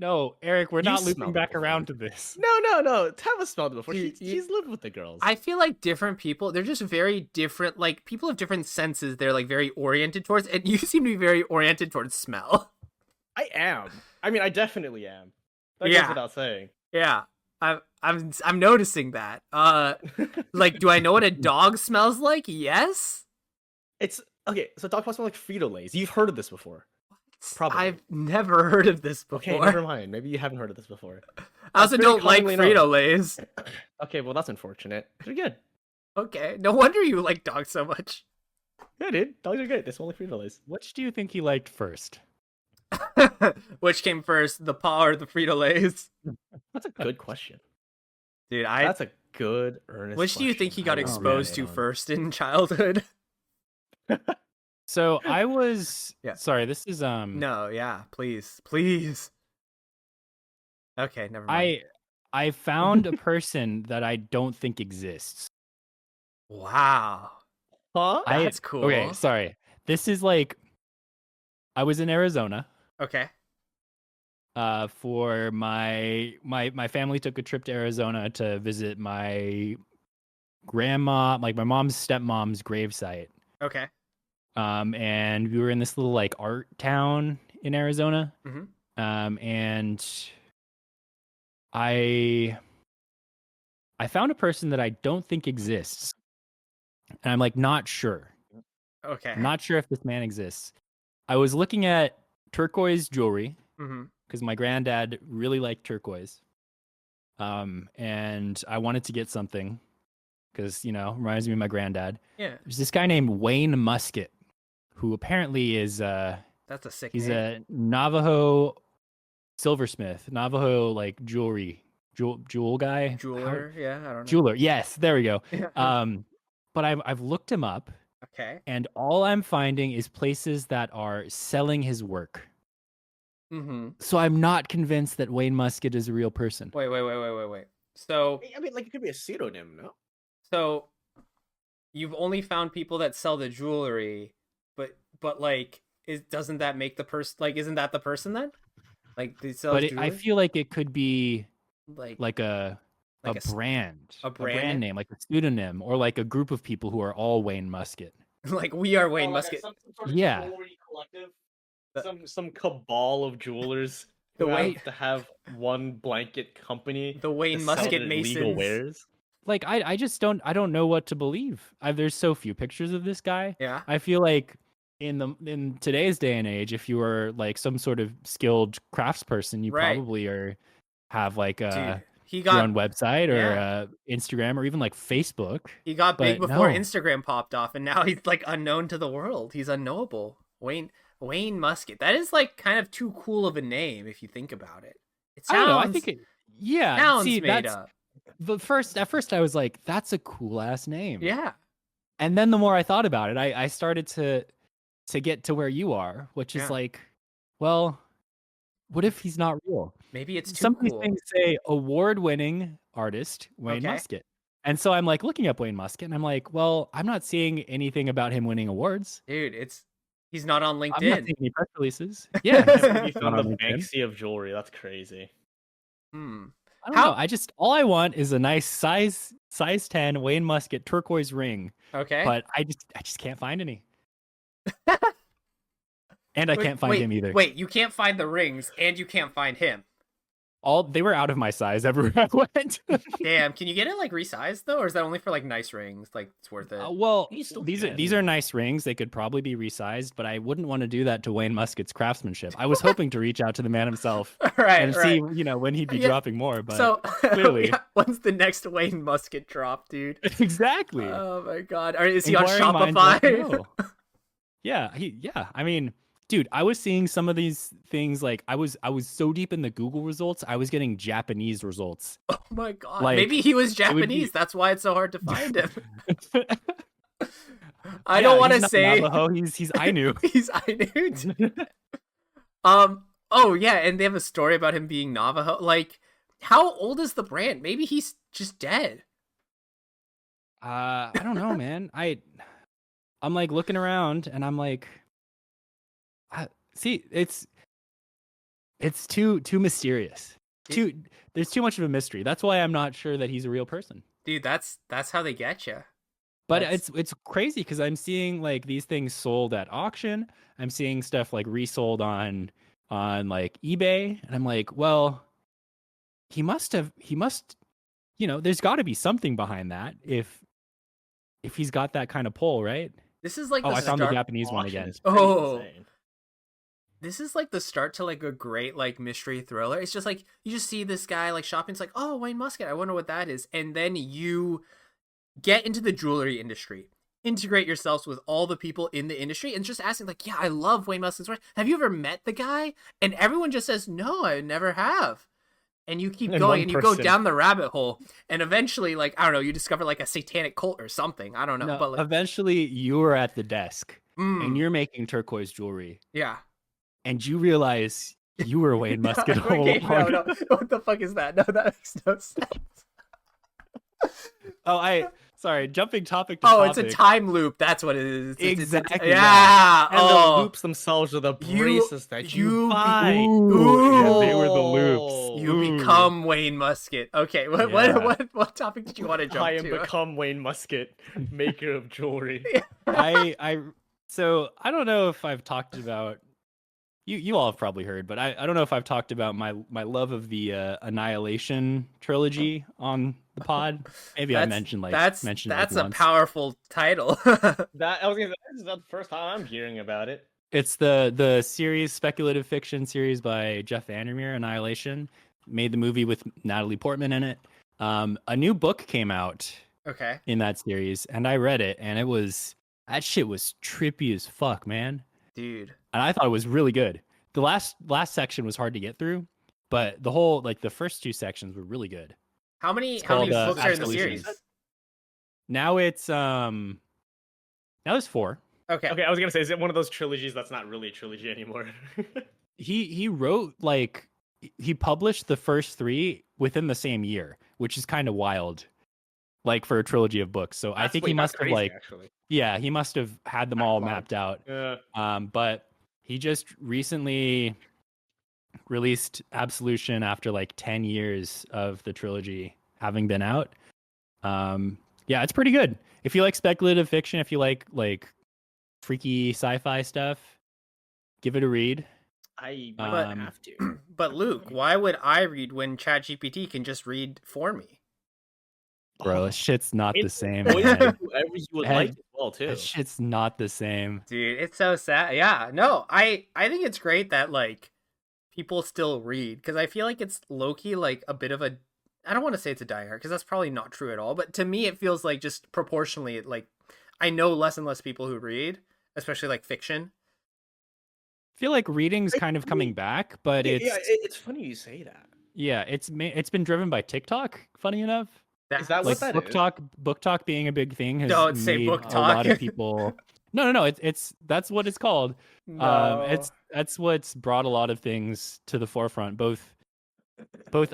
No, Eric, we're You not smelled looping it back before. around to this. No. Teva smelled it before. Dude, He's lived with the girls. I feel like different people, they're just very different. Like, people have different senses they're like very oriented towards, and you seem to be very oriented towards smell. I am. I mean, I definitely am. That Yeah. goes without saying. Yeah. I'm noticing that. Like, do I know what a dog smells like? Yes. It's okay. So dog paw smell like Frito Lays. You've heard of this before. Probably. I've never heard of this before. Okay, never mind. Maybe you haven't heard of this before. I also That's don't very like commonly known. Frito-Lays. Okay, well that's unfortunate. They're good. Okay, no wonder you like dogs so much. Yeah, dude. Dogs are good. They smell like Frito Lays. Which do you think he liked first? Which came first, the paw or the Frito-Lays? That's a good question. Dude, That's a good earnest. which do you think he got question. I will exposed to marinate on. first in childhood? So I was Yeah. sorry, this is No, yeah, please. Okay, never mind. I found a person that I don't think exists. Wow, Huh? that's cool. Okay, sorry. This is like I was in Arizona Okay. for my family took a trip to Arizona to visit my grandma, like my mom's stepmom's gravesite. Okay. And we were in this little like art town in Arizona. Mhm. And I found a person that I don't think exists. And I'm like not sure. Okay. I'm not sure if this man exists. I was looking at turquoise jewelry Mm-hmm. because my granddad really liked turquoise. And I wanted to get something because, you know, reminds me of my granddad. Yeah, There's this guy named Wayne Musket who apparently is that's a sick he's name. a Navajo silversmith, Navajo like jewel guy. Jeweler. Yeah, I don't know. Jeweler. Yes, there we go. Yeah. But I've looked him up, Okay. and all I'm finding is places that are selling his work. Mm-hmm. So I'm not convinced that Wayne Musket is a real person. Wait. So I mean, like it could be a pseudonym, no? So you've only found people that sell the jewelry, but like doesn't that make the person like isn't that the person then? Like they sell But jewelry? I feel like it could be like a brand brand name, like a pseudonym, or like a group of people who are all Wayne Musket. like we are Wayne Musket. Some sort of Yeah. jewelry collective. Some cabal of jewelers The who way- have to have one blanket company. The Wayne to sell Musket their legal Masons. wares. Like I just don't know what to believe. There's so few pictures of this guy. Yeah. I feel like in today's day and age, if you are like some sort of skilled craftsperson, you Right. probably have like Dude, he your got own website or yeah. Instagram or even like Facebook. he got big but before no. Instagram popped off, and now he's like unknown to the world. He's unknowable. Wayne Musket. That is like kind of too cool of a name if you think about it. It I sounds don't know. I think yeah. sounds See, made that's up. at first I was like, that's a cool ass name. Yeah. And then the more I thought about it, I started to get to where you are, which is Yeah. like, well, what if he's not real? Maybe it's too Some of these cool. things say award-winning artist Wayne Okay. Musket. And so I'm like looking up Wayne Musket and I'm like, well, I'm not seeing anything about him winning awards. Dude, he's not on I'm not LinkedIn. seeing any press releases. Yeah. You Not found on the LinkedIn. Banksy of jewelry. That's crazy. Hmm. I don't How- know. All I want is a nice size 10 Wayne Musket turquoise ring, Okay. but I just can't find any. And I can't find him either. Wait, you can't find the rings and you can't find him. all they were out of my size everywhere I went. Damn, can you get it like resized though, or is that only for like nice rings? Like it's worth it. Well, You still these can. are nice rings. They could probably be resized, but I wouldn't want to do that to Wayne Muskett's craftsmanship. I was hoping to reach out to the man himself Right, and see, when he'd be Yeah, dropping more. But So clearly, yeah, when's the next Wayne Musket drop, dude? exactly. Oh my god, is he on Inquiring minds want to Shopify? know. Yeah, I mean, dude, I was seeing some of these things like I was so deep in the Google results, I was getting Japanese results. Oh my god, Like, maybe he was would Japanese. be- That's why it's so hard to find him. I Yeah, don't want he's to not say Navajo. He's Ainu. he's Ainu. Oh yeah, and they have a story about him being Navajo. Like, how old is the brand? Maybe he's just dead. I don't know, man. I'm like looking around and I'm like, see, it's too mysterious. There's too much of a mystery. That's why I'm not sure that he's a real person. Dude, that's how they get you. But it's crazy because I'm seeing like these things sold at auction. I'm seeing stuff like resold on like eBay, and I'm like, well, he must, there's got to be something behind that if he's got that kind of pull, right? This is like Oh, the I found the start. Japanese one Auction again. is pretty Oh. insane. This is like the start to like a great like mystery thriller. It's just like you just see this guy like shopping. It's like, oh, Wayne Musket. I wonder what that is. And then you get into the jewelry industry, integrate yourselves with all the people in the industry, and just asking like, yeah, I love Wayne Musket's work. Have you ever met the guy? And everyone just says, no, I never have. And you keep And going one and you go person- down the rabbit hole, and eventually, like, I don't know, you discover like a satanic cult or something. I don't know, No, but like, eventually you are at the desk mm, and you're making turquoise jewelry, yeah. and you realize you were Wayne Musket all Okay, along. no, what the fuck is that? No, that makes no sense. Oh, sorry, jumping topic to Oh, topic. it's a time loop. That's what it is. Exactly, Yeah. And Oh. the loops themselves are the braces that you be- buy. Ooh, yeah, they were the loops. You Ooh. become Wayne Musket. Okay, Yeah. what topic did you want to jump I am to? become Wayne Musket, maker of jewelry. So I don't know if I've talked about you all have probably heard, but I don't know if I've talked about my love of the Annihilation trilogy on the pod. Maybe I mentioned that's a once. powerful title. That I was gonna say, this is not the first time I'm hearing about it. It's the series, speculative fiction series by Jeff Vandermeer, Annihilation. Made the movie with Natalie Portman in it. A new book came out Okay. in that series, and I read it, and that shit was trippy as fuck, man. Dude. And I thought it was really good. The last section was hard to get through, but the whole the first two sections were really good. How many It's books called, are in the Absolutions. series? Now it's now there's 4. Okay. Okay, I was gonna say, is it one of those trilogies that's not really a trilogy anymore? He wrote he published the first 3 within the same year, which is kind of wild, like for a trilogy of books. So I think he must have actually. yeah, he must have had them all Backlog. mapped out. Yeah. But he just recently released Absolution after 10 years of the trilogy having been out. Yeah, it's pretty good. If you like speculative fiction, if you like freaky sci-fi stuff, give it a read. I But- might have to. But Luke, why would I read when ChatGPT can just read for me? Bro, this shit's not the It's same. voice man. whoever you would Hey, like as well too. That shit's not the same. Dude, it's so sad. Yeah, no, I think it's great that people still read, because I feel like it's low-key a bit of a, I don't want to say it's a diehard because that's probably not true at all, but to me it feels like just proportionally I know less and less people who read, especially fiction. I feel like reading's kind of coming back, but it's funny you say that. yeah, it's been driven by TikTok. Funny enough, Is that what that book is? talk being a big thing has Don't say made book a talk. lot of people. No, it's that's what it's called. No. That's what's brought a lot of things to the forefront. Both.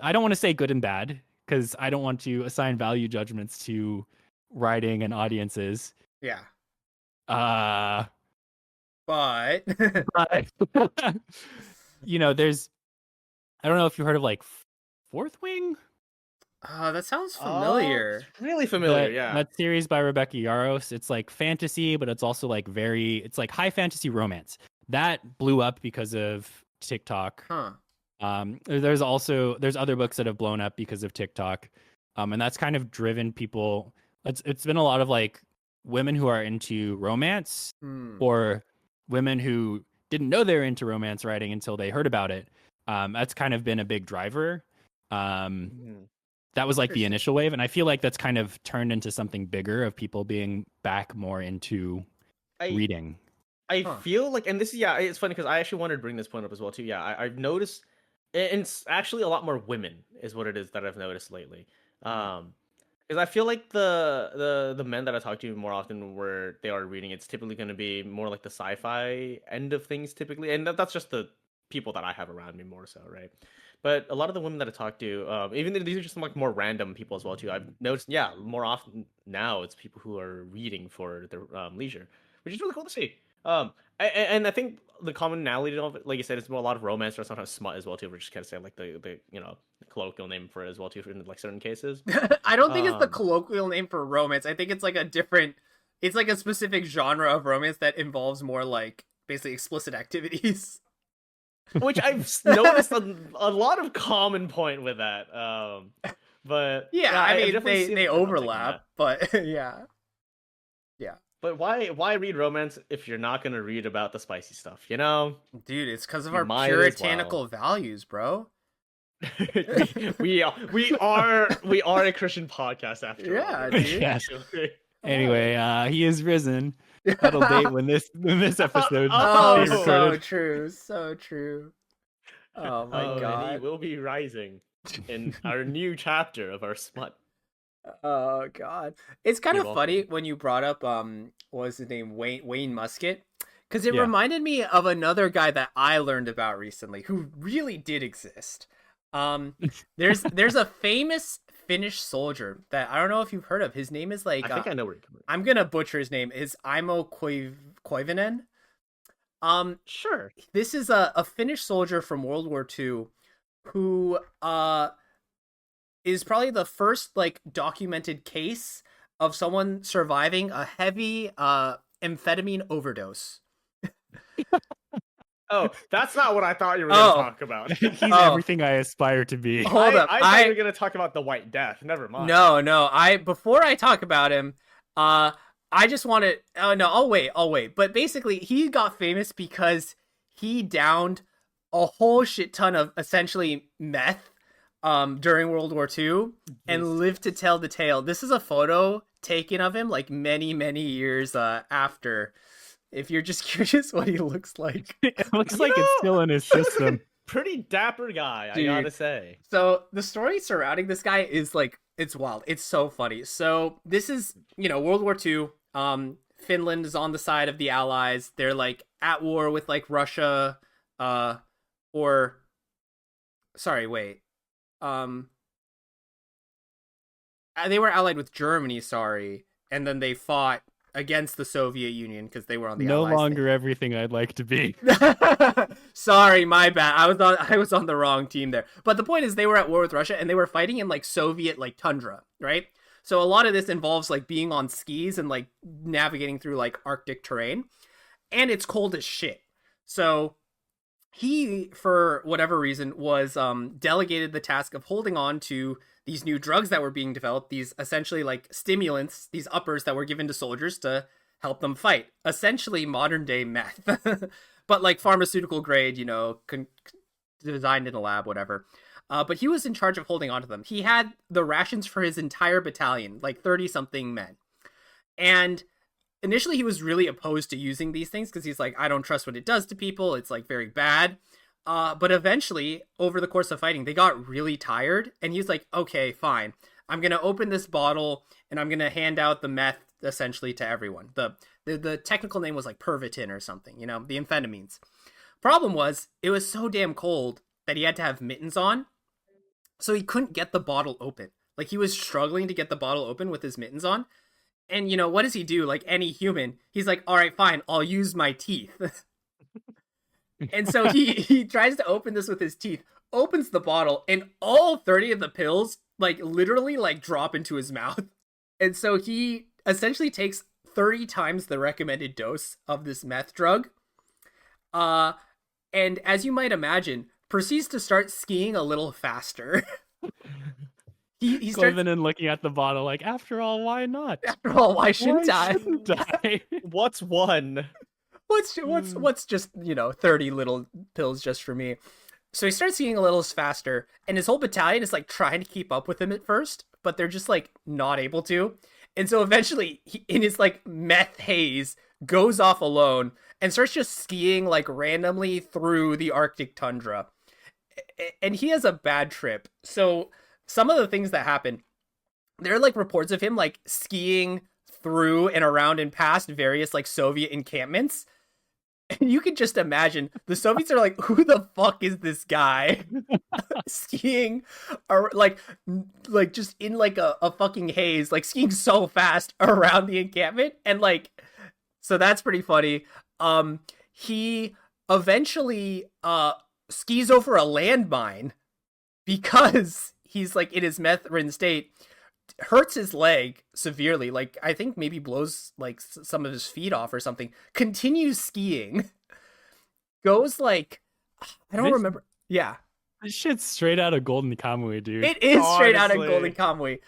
I don't want to say good and bad because I don't want to assign value judgments to writing and audiences. Yeah. But But there's, I don't know if you heard of Fourth Wing. that sounds familiar. It's really familiar, That- That series by Rebecca Yarros. It's fantasy, but it's also it's high fantasy romance. That blew up because of TikTok. Huh. There's other books that have blown up because of TikTok, and that's kind of driven people. It's been a lot of like women who are into romance, or women who didn't know they were into romance writing until they heard about it. That's kind of been a big driver. That was like the initial wave, and I feel like that's kind of turned into something bigger of people being back more into reading. I feel like, and this is, it's funny because I actually wanted to bring this point up as well too. Yeah, I've noticed, and it's actually a lot more women is what it is that I've noticed lately. Because I feel like the men that I talk to more often where they are reading, it's typically going to be more like the sci-fi end of things typically, and that's just the people that I have around me more so, right? But a lot of the women that I talk to, even though these are just like more random people as well too, I've noticed, more often now it's people who are reading for their leisure, which is really cool to see. And I think the commonality of it, like you said, it's more a lot of romance or sometimes smut as well too, which is kind of say like the colloquial name for it as well too in like certain cases. I don't think it's the colloquial name for romance. I think it's like it's like a specific genre of romance that involves more like basically explicit activities. Which I've noticed a lot of common point with that. But yeah, I mean they overlap, but yeah. But why read romance if you're not gonna read about the spicy stuff? You know, dude, it's because of our puritanical values, bro. we are a Christian podcast after all. Yeah, dude. Yes. Anyway, he is risen. That'll date when this episode. So true. Oh my god, and he will be rising in our new chapter of our smut. Oh god, it's kind of funny when you brought up what was his name, Wayne Musket, because it reminded me of another guy that I learned about recently who really did exist. There's a famous Finnish soldier that I don't know if you've heard of. His name is like I think I know where you're coming. I'm gonna butcher his name. Is Imo Koivunen. Sure. This is a Finnish soldier from World War II who is probably the first like documented case of someone surviving a heavy amphetamine overdose. Oh, that's not what I thought you were going to talk about. He's everything I aspire to be. Hold up. I thought you were going to talk about the White Death. Never mind. No. Before I talk about him, I just want to... Oh, no, I'll wait. But basically, he got famous because he downed a whole shit ton of essentially meth during World War II and lived to tell the tale. This is a photo taken of him like many, many years after. If you're just curious what he looks like. It looks like it's still in his system. Pretty dapper guy, dude. I gotta say. So the story surrounding this guy is like, it's wild. It's so funny. So this is, World War II. Finland is on the side of the Allies. They're like at war with like Russia, they were allied with Germany, and then they fought against the Soviet Union because they were on the no Allies longer everything I'd like to be. Sorry, my bad. I was on the wrong team there. But the point is they were at war with Russia and they were fighting in like Soviet like tundra, right? So a lot of this involves like being on skis and like navigating through like Arctic terrain, and it's cold as shit. So he, for whatever reason, was delegated the task of holding on to these new drugs that were being developed, these essentially like stimulants, these uppers that were given to soldiers to help them fight. Essentially modern day meth, but like pharmaceutical grade, designed in a lab, whatever. But he was in charge of holding on to them. He had the rations for his entire battalion, like 30-something men. And initially he was really opposed to using these things because he's like, I don't trust what it does to people. It's like very bad. But eventually, over the course of fighting, they got really tired. And he's like, okay, fine. I'm going to open this bottle and I'm going to hand out the meth essentially to everyone. The technical name was like Pervitin or something, the amphetamines. Problem was, it was so damn cold that he had to have mittens on. So he couldn't get the bottle open. Like he was struggling to get the bottle open with his mittens on. And what does he do? Like any human, he's like, all right, fine, I'll use my teeth. And so he tries to open this with his teeth, opens the bottle, and all 30 of the pills like literally like drop into his mouth. And so he essentially takes 30 times the recommended dose of this meth drug. And as you might imagine, proceeds to start skiing a little faster. he starts. Clevin and looking at the bottle, like, after all, why not? After all, why Why shouldn't I? shouldn't I? What's one? What's just 30 little pills just for me. So he starts skiing a little faster, and his whole battalion is like trying to keep up with him at first, but they're just like not able to. And so eventually, he, in his like meth haze, goes off alone and starts just skiing like randomly through the Arctic tundra. And he has a bad trip. So some of the things that happen, there are like reports of him like skiing through and around and past various like Soviet encampments. And you can just imagine the Soviets are like, who the fuck is this guy skiing or like just in like a fucking haze, like skiing so fast around the encampment. And like, so that's pretty funny. He eventually skis over a landmine because he's like in his meth ridden state, hurts his leg severely, like I think maybe blows like some of his feet off or something, continues skiing, goes like, I don't remember. Yeah, This shit's straight out of Golden Kamuy, dude. it is straight out of Honestly. Golden Kamuy.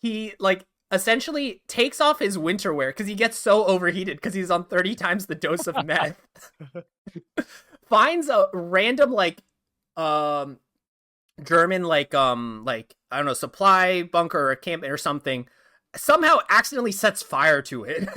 He like essentially takes off his winter wear because he gets so overheated because he's on 30 times the dose of meth. Finds a random like German like I don't know, supply bunker or a camp or something, somehow accidentally sets fire to it.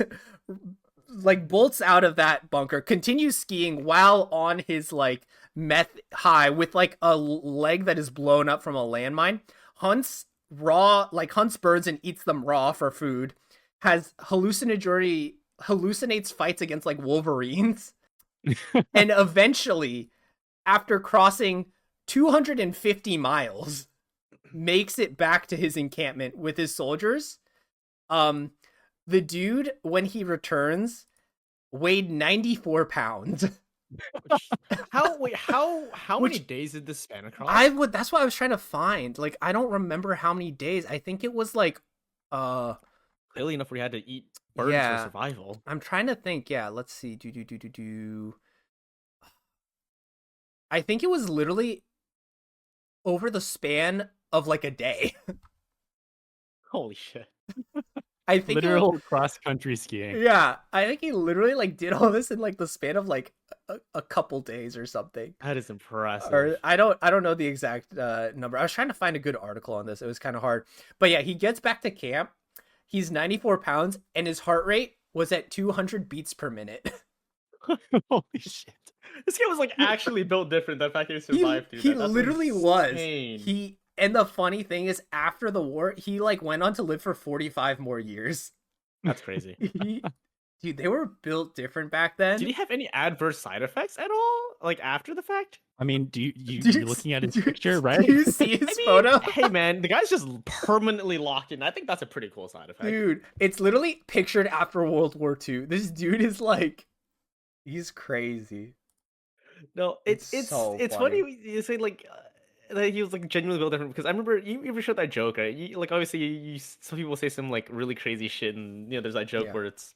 Like bolts out of that bunker, continues skiing while on his like meth high with like a leg that is blown up from a landmine, hunts birds and eats them raw for food, has hallucinates fights against like wolverines. And eventually, after crossing 250 miles, makes it back to his encampment with his soldiers. The dude, when he returns, weighed 94 pounds. How many Which- days did this span across? That's what I was trying to find. Like, I don't remember how many days. I think it was like Clearly enough, we had to eat birds Yeah. for survival. I'm trying to think. Yeah, let's see. I think it was literally over the span of like a day. Holy shit! I think it was- Literal cross-country skiing. yeah, I think he literally like did all this in like the span of like a couple days or something. That is impressive. Or I don't know the exact number. I was trying to find a good article on this. It was kind of hard. But yeah, he gets back to camp. He's 94 pounds and his heart rate was at 200 beats per minute. Holy shit. This guy was like actually built different. The fact that he survived through He that. That's literally was. insane. And the funny thing is, after the war, he like went on to live for 45 more years. That's crazy. Dude, they were built different back then. Did he have any adverse side effects at all? Like after the fact? I mean, you're you looking at his do you- picture, right? Do you see his I mean, photo? Hey man, the guy's just permanently locked in. I think that's a pretty cool side effect. Dude, it's literally pictured after World War II. This dude is like, he's crazy. No, It's it's so it's funny. funny you say like that he was like genuinely built different because I remember you ever showed that joke, right? Like obviously some people say some like really crazy shit and there's that joke Yeah. where it's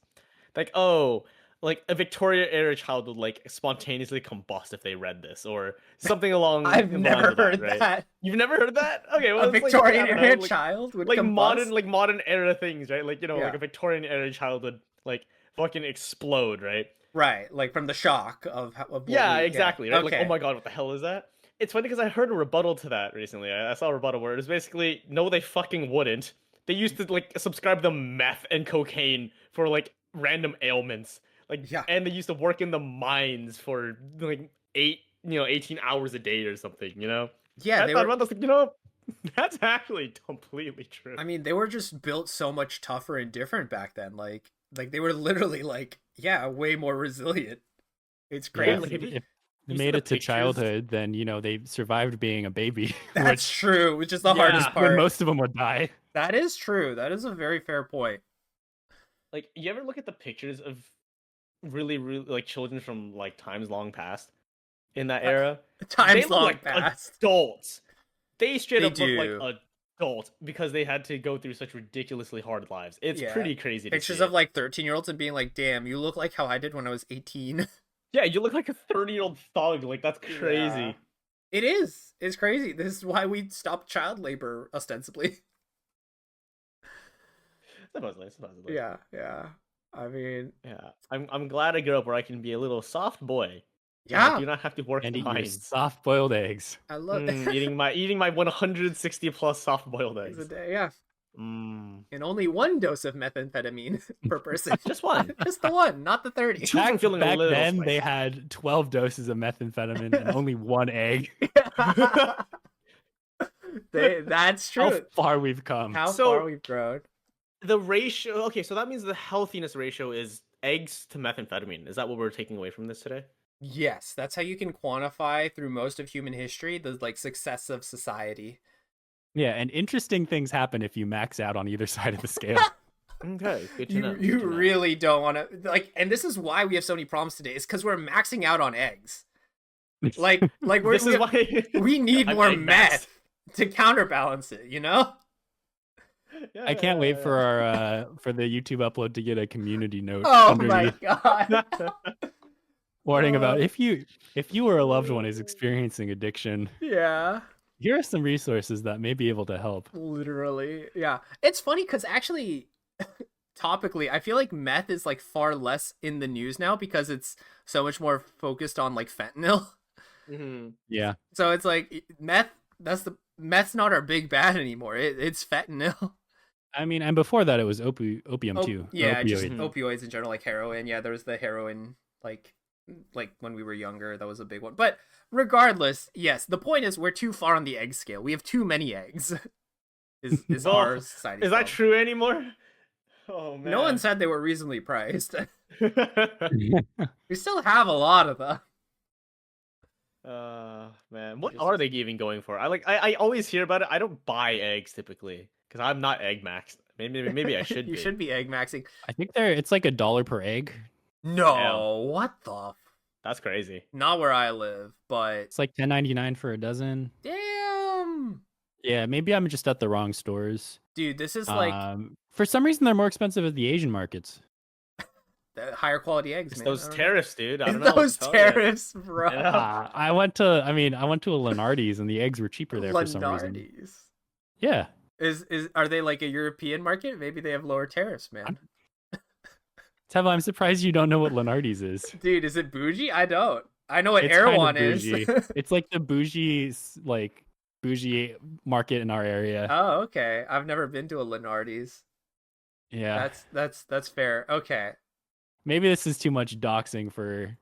like, oh, like a Victorian era child would like spontaneously combust if they read this or something along I've the lines never of that, heard right? that. You've never heard that? Okay, well A it's like, Victorian I don't era know, like, child would like combust? modern era things, right? Like like Yeah. a Victorian era child would like fucking explode, right? Right, like from the shock of what Yeah, we- exactly. Right? Like, Okay. oh my god, what the hell is that? It's funny because I heard a rebuttal to that recently. I saw a rebuttal where it was basically, no, they fucking wouldn't. They used to like subscribe to meth and cocaine for like random ailments. Like, Yeah. and they used to work in the mines for like 18 hours a day or something. Yeah, I they thought were. about this, like, that's actually completely true. I mean, they were just built so much tougher and different back then. Like they were literally like, yeah, way more resilient. It's Yeah, crazy. like, if you- if you they see made the it to pictures- childhood, then they survived being a baby. That's true, which is the Yeah, hardest when part. most of them would die. That is true. That is a very fair point. Like, you ever look at the pictures of really, really like children from like times long past in that era? Times They look long like past. adults. They straight They up look do. like adults because they had to go through such ridiculously hard lives. It's Yeah. pretty crazy. To Pictures see of like 13-year-olds and being like, damn, you look like how I did when I was 18. Yeah, you look like a 30-year-old thug. Like that's crazy. Yeah. It is. It's crazy. This is why we stopped child labor ostensibly. Supposedly, supposedly. Yeah. I mean, Yeah, I'm glad I grew up where I can be a little soft boy. And I yeah. do not have to work And the eat your mines. soft-boiled eggs. I love Eating my 160 plus soft boiled eggs a eggs. day. Yeah. Mm. And only one dose of methamphetamine per person. Just one. Just the one, not the 30. Two from feeling a Back little then, they spicy. had 12 doses of methamphetamine and only one egg. That's How true. far we've come. How So- far we've grown. The ratio. Okay, so that means the healthiness ratio is eggs to methamphetamine. Is that what we're taking away from this today? Yes, that's how you can quantify through most of human history the like success of society. Yeah, and interesting things happen if you max out on either side of the scale. Okay, good to You know. you good to know. really don't want to like, and this is why we have so many problems today. Is because we're maxing out on eggs. Like we're, This is why we need I'm more egg max. meth to counterbalance it. You know? I can't wait for our for the YouTube upload to get a community note Oh my underneath god! warning about Oh. if you or a loved one is experiencing addiction, Yeah. here are some resources that may be able to help. Literally, yeah. It's funny because actually, topically, I feel like meth is like far less in the news now because it's so much more focused on like fentanyl. Mhm. Yeah. So it's like meth. Meth's not our big bad anymore. It's fentanyl. I mean, and before that it was opium too. or Yeah, just opioid. opioids in general, like heroin. Yeah, there was the heroin like when we were younger, that was a big one. But regardless, yes, the point is we're too far on the egg scale. We have too many eggs. Is Well, our society? Is that true anymore? Oh man. No one said they were reasonably priced. We still have a lot of them. Man, what are they even going for? I always hear about it. I don't buy eggs typically because I'm not egg maxed. Maybe I should. You be. should be egg maxing. I think it's like $1 per egg. No, what the? That's crazy. Not where I live, but It's like $10.99 for a dozen. damn, Yeah, maybe I'm just at the wrong stores. dude, this is like For some reason they're more expensive at the Asian markets. the higher quality eggs, It's man. those I don't know. tariffs, dude. I don't It's know. those Tell ya. tariffs, bro. Yeah. I went to a Lenardi's and the eggs were cheaper there for some reason. Lenardi's. Yeah. Are they like a European market? Maybe they have lower tariffs, man. Teva, I'm surprised you don't know what Lenardi's is. Dude, is it bougie? I don't. I know what It's kind of Erewhon is. bougie. It's like the bougie market in our area. Oh, okay. I've never been to a Lenardi's. Yeah. That's fair. Okay. Maybe this is too much doxing for.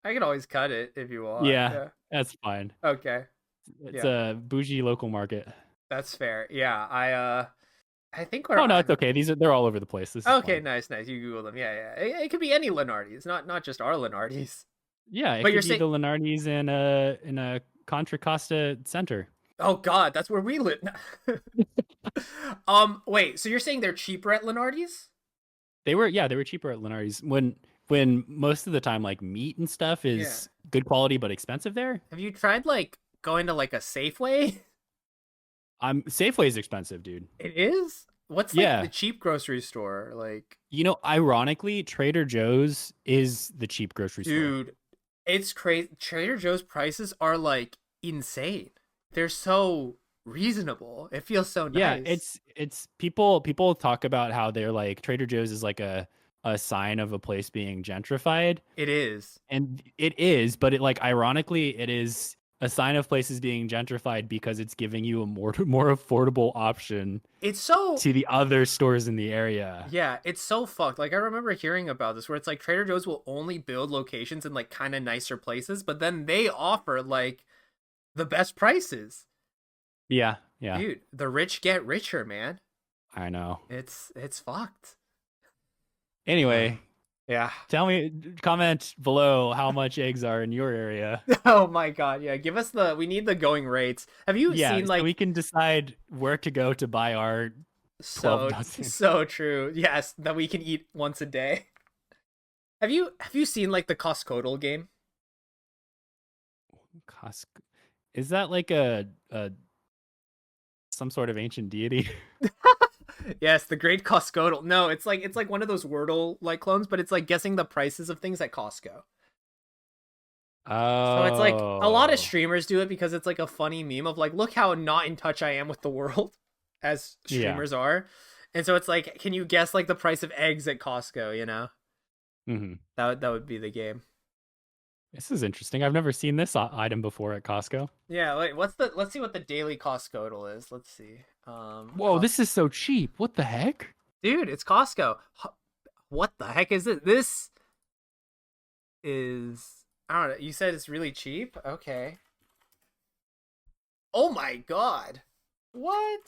I can always cut it if you want. Yeah. That's fine. Okay. It's a bougie local market. That's fair. Yeah. I think we're Oh no, it's okay. They're all over the place. This is Okay, fine. nice. You Google them. Yeah. It could be any Lenardi's, not just our Lenardi's. Yeah, it But could you're be saying- the Lenardi's in a Contra Costa center. Oh God, that's where we live. Wait. So you're saying they're cheaper at Lenardi's? They were cheaper at Lenardi's when most of the time like meat and stuff is good quality but expensive there. Have you tried like going to like a Safeway? Safeway is expensive, dude. It is. What's like Yeah. the cheap grocery store? Like, Ironically, Trader Joe's is the cheap grocery store. dude, it's crazy. Trader Joe's prices are like insane. They're so reasonable. It feels so nice. Yeah, it's people talk about how they're like Trader Joe's is like a sign of a place being gentrified, It is. and it is, but it like ironically it is a sign of places being gentrified because it's giving you a more affordable option It's so to the other stores in the area. yeah, it's so fucked. Like I remember hearing about this where it's like Trader Joe's will only build locations in like kind of nicer places, but then they offer like the best prices. Yeah. Dude, the rich get richer, man. I know. It's fucked. Anyway, Yeah. comment below how much eggs are in your area. Oh my god, yeah. Give us we need the going rates. Have you Yeah, seen so like we can decide where to go to buy our 12 dozen. so true. Yes, that we can eat once a day. Have you seen like the Costcoodle game? Costco. Is that like a some sort of ancient deity? Yes, the Great Costcoodle. No, it's like one of those Wordle like clones, but it's like guessing the prices of things at Costco. So it's like a lot of Oh. streamers do it because it's like a funny meme of like, look how not in touch I am with the world as Yeah. streamers are. And so it's like, can you guess like the price of eggs at Costco, you know? Hmm. That would be the game. This is interesting. I've never seen this item before at Costco. Yeah, wait, let's see what the daily cost total is. Let's see. Whoa, this is so cheap. What the heck? Dude, it's Costco. What the heck is it? This is, I don't know. You said it's really cheap? Okay. Oh my god. What?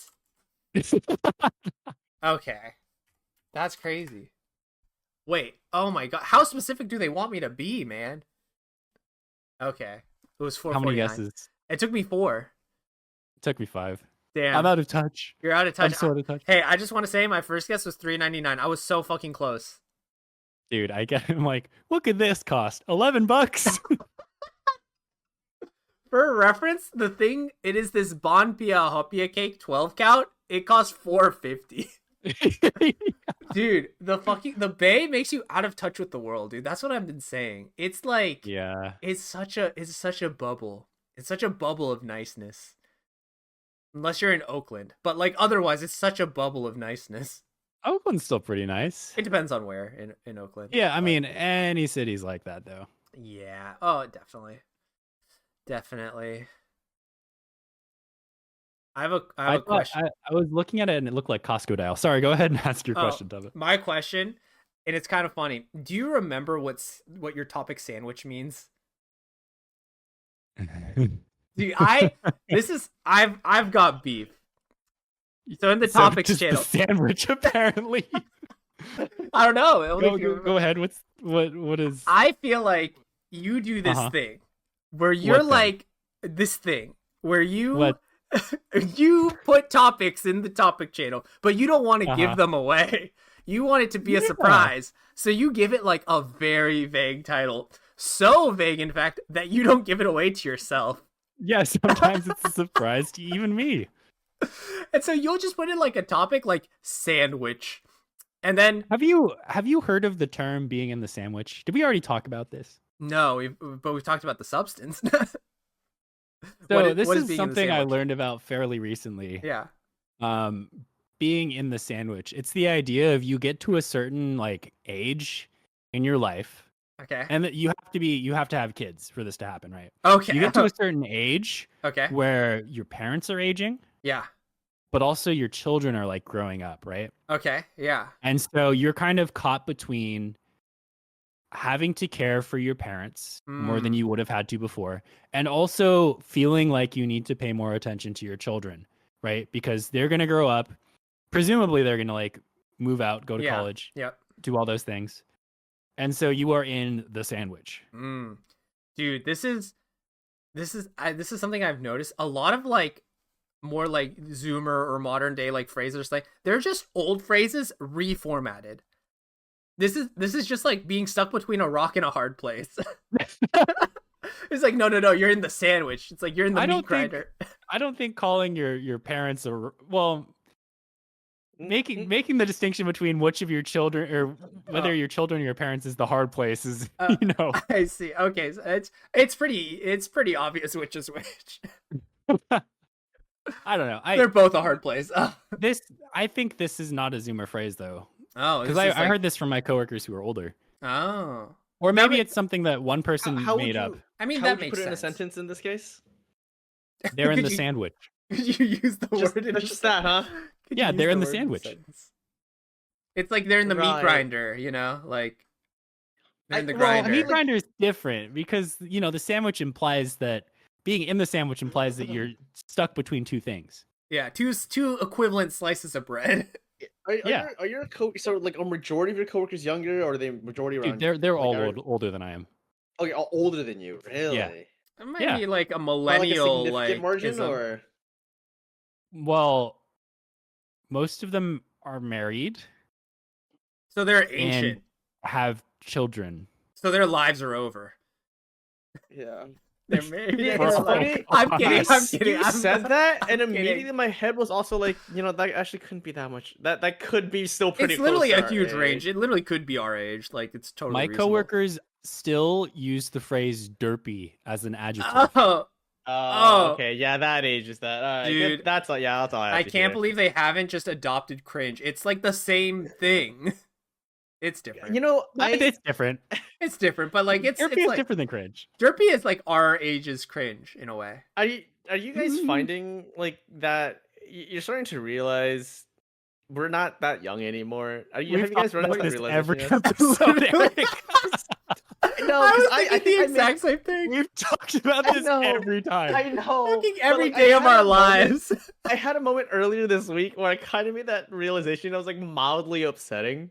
Okay. That's crazy. Wait. Oh my god. How specific do they want me to be, man? Okay. It was How many 449. guesses? It took me 4. It took me 5. Damn. I'm out of touch. You're out of touch. I'm so out of touch. Hey, I just want to say my first guess was $3.99. I was so fucking close. Dude, I'm like, look at this cost. $11. For reference, the thing, it is this Bon Pia Hopia cake 12 count. It costs $4.50. Dude, the bay makes you out of touch with the world, dude. That's what I've been saying. It's like, Yeah. it's such a bubble. It's such a bubble of niceness. Unless you're in Oakland, but like otherwise, it's such a bubble of niceness. Oakland's still pretty nice. It depends on where in Oakland. Yeah, I but- mean, any city's like that though. yeah. Oh, definitely. I have a question. I was looking at it and it looked like Costco dial. Sorry, go ahead and ask your Oh, question, Tubba. My question, and it's kind of funny. Do you remember what your topic sandwich means? Dude, I've got beef. So in the So topics just channel, the sandwich apparently. I don't know. Go ahead. What is? I feel like you do this Uh-huh. thing where you're thing? like this thing where you What? you put topics in the topic channel, but you don't want to Uh-huh. give them away. You want it to be a Yeah. surprise. So you give it like a very vague title. So vague, in fact, that you don't give it away to yourself. Yeah, sometimes it's a surprise to even me. And so you'll just put in like a topic like sandwich. And then Have you heard of the term being in the sandwich? Did we already talk about this? no, but we've talked about the substance. So this what is being in the something I sandwich? learned about fairly recently. Yeah. Being in the sandwich. It's the idea of you get to a certain like age in your life, Okay. and that you have to have kids for this to happen, right? Okay. You get to a certain age okay. where your parents are aging, Yeah. but also your children are like growing up, right? Okay. Yeah. And so you're kind of caught between having to care for your parents more than Mm. you would have had to before, and also feeling like you need to pay more attention to your children, right? Because they're going to grow up. Presumably, they're going to like move out, go to Yeah. college, Yep. do all those things. And so you are in the sandwich. Dude, this is something I've noticed. A lot of like more like Zoomer or modern day like phrases, like they're just old phrases reformatted. This is just like being stuck between a rock and a hard place. It's like no, you're in the sandwich. It's like you're in the I meat don't think- grinder. I don't think calling your parents making the distinction between which of your children or whether your children or your parents is the hard place is I see. Okay, so it's pretty obvious which is which. I don't know. They're both a hard place. I think this is not a Zoomer phrase though, Oh, because I heard this from my coworkers who are older, Oh, or maybe but- it's something that one person How would made up. you- I mean How that would you makes put it in a sense. sentence in this case? They're in Could the you- sandwich. You use the Just, word in just that, huh? Could Yeah, you use they're in the word a sandwich. sentence? It's like they're in the meat Right. grinder, you know, like they're in the Well, grinder. A meat grinder is different because the sandwich implies that being in the sandwich implies that you're stuck between two things. Yeah, two equivalent slices of bread. Yeah. Are your so like a majority of your coworkers younger, or are they majority around? Dude, they're all like, older than I am. Okay, all older than you, really? It might Yeah. be like a By, millennial, like a significant margin, ism. or Well, most of them are married So they're and ancient. have children. So their lives are over. yeah. They're married. Yeah, Their it's lives- funny. I'm kidding. I'm You kidding. I'm said that, and I'm kidding. immediately my head was also like, that actually couldn't be that much. That could be still pretty. It's literally close a to our huge age. range. It literally could be our age. Like it's totally My reasonable. coworkers still use the phrase derpy as an adjective. Oh, Oh, okay, yeah, that ages that. All right, Dude, that's all. Yeah, that's all I have I to can't hear. believe they haven't just adopted cringe. It's like the same thing. It's different. You know, It's different. It's different, but like it's Derpy is like different than cringe. derpy is like our age's cringe in a way. are you guys finding like that you're starting to realize we're not that young anymore? Have you guys run into that realization every yet? episode, Eric. No, I was because thinking the exact same thing. We've talked about I this know. every time. I know. Fucking but, every like, day I of had our a moment- lives. I had a moment earlier this week where I kind of made that realization. I was like mildly upsetting.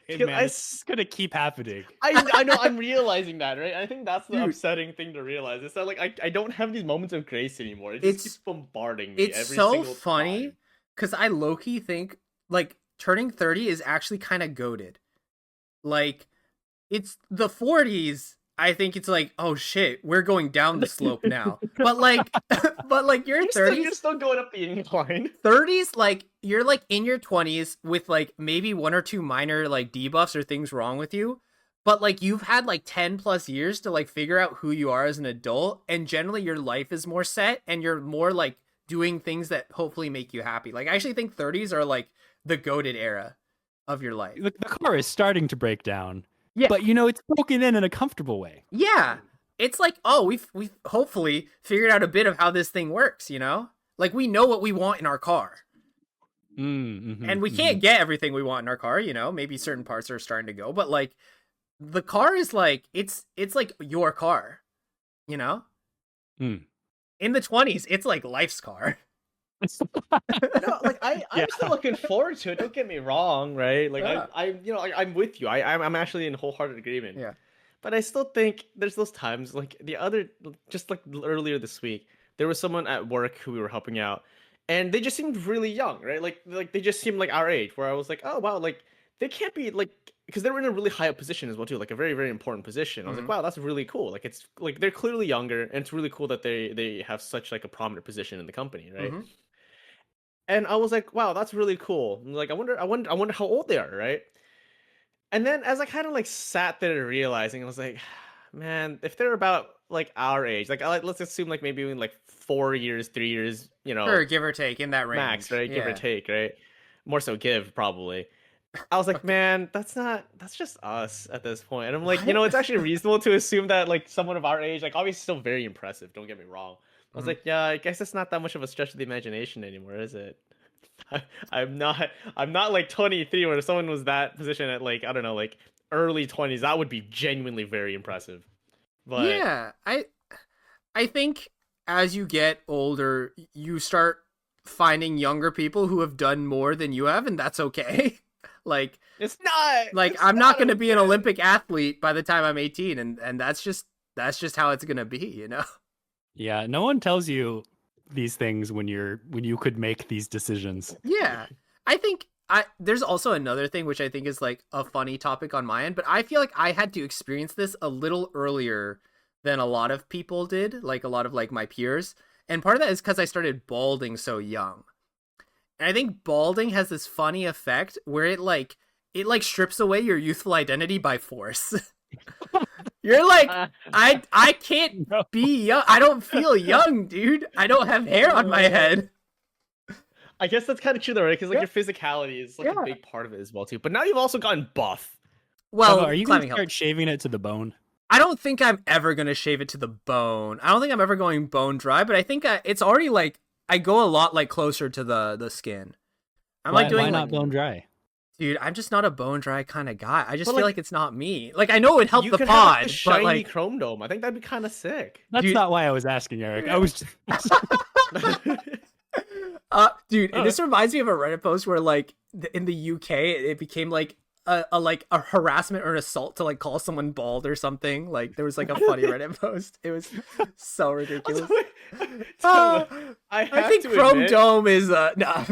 Hey, Because man, it's gonna keep happening. I know I'm realizing that, right? I think that's the Dude. upsetting thing to realize. It's that like I don't have these moments of grace anymore. It just It's- keeps bombarding me It's every so single funny time. because I low-key think like turning 30 is actually kind of goated. Like it's the 40s. I think it's like, oh shit, we're going down the slope now. But like your You're 30s, still going up the incline. 30s, like you're like in your 20s with like maybe one or two minor like debuffs or things wrong with you. But like you've had like 10 plus years to like figure out who you are as an adult, and generally your life is more set and you're more like doing things that hopefully make you happy. Like I actually think 30s are like the goated era of your life. The car is starting to break down. Yeah. But it's broken in a comfortable way. Yeah. It's like, oh, we've hopefully figured out a bit of how this thing works, you know? Like we know what we want in our car. Mm-hmm, And we can't get everything we want in our car, you know? Maybe certain parts are starting to go, but like the car is like it's like your car, you know? Mm. In the 20s, it's like life's car. No, like I'm Yeah. still looking forward to it. Don't get me wrong, right? Like Yeah. I'm with you. I'm actually in wholehearted agreement. Yeah. But I still think there's those times like just like earlier this week, there was someone at work who we were helping out, and they just seemed really young, right? Like they just seemed like our age. Where I was like, oh wow, like they can't be like because they were in a really high up position as well too, like a very very important position. I was like, wow, that's really cool. Like it's like they're clearly younger, and it's really cool that they have such like a prominent position in the company, right? Mhm. And I was like, wow, that's really cool. And, like, I wonder how old they are, right? And then as I kind of like sat there realizing, I was like, man, if they're about like our age, like let's assume like maybe in like 4 years, 3 years, Sure, give or take in that range. max, right? Give or Yeah. take, right? More so give probably. I was like, man, that's just us at this point. And I'm like, it's actually reasonable to assume that like someone of our age, like obviously still very impressive, don't get me wrong. I was Mhm. like, yeah, I guess it's not that much of a stretch of the imagination anymore, is it? I'm not like 23 where if someone was that position at like, I don't know, like early 20s, that would be genuinely very impressive. But Yeah, I think as you get older, you start finding younger people who have done more than you have, and that's okay. like it's not I'm not going to be an Olympic athlete by the time I'm 18, and that's just how it's going to be, you know. Yeah, no one tells you these things when you could make these decisions. Yeah. I think there's also another thing which I think is like a funny topic on my end, but I feel like I had to experience this a little earlier than a lot of people did, like a lot of like my peers. And part of that is because I started balding so young. And I think balding has this funny effect where it strips away your youthful identity by force. You're like, I can't No. be young. I don't feel young, dude. I don't have hair on my head. I guess that's kind of true though, right? Because like Yeah. your physicality is like Yeah. a big part of it as well too. But now you've also gotten buff. Well, Are you climbing gonna start helps. shaving it to the bone? I don't think I'm ever going to shave it to the bone. I don't think I'm ever going bone dry, but I think it's already like I go a lot like closer to the skin. I'm like doing why not like, bone dry? dude, I'm just not a bone dry kind of guy. I just But, feel like, like it's not me. Like I know it would help You the could have like, pod, a shiny but like chrome dome. I think that'd be kind of sick. That's Dude- not why I was asking, Eric. I was just... dude, and this reminds me of a Reddit post where like in the UK it became like a harassment or an assault to like call someone bald or something. Like there was like a funny Reddit post. It was so ridiculous. So, I have think to Chrome admit- Dome is nah.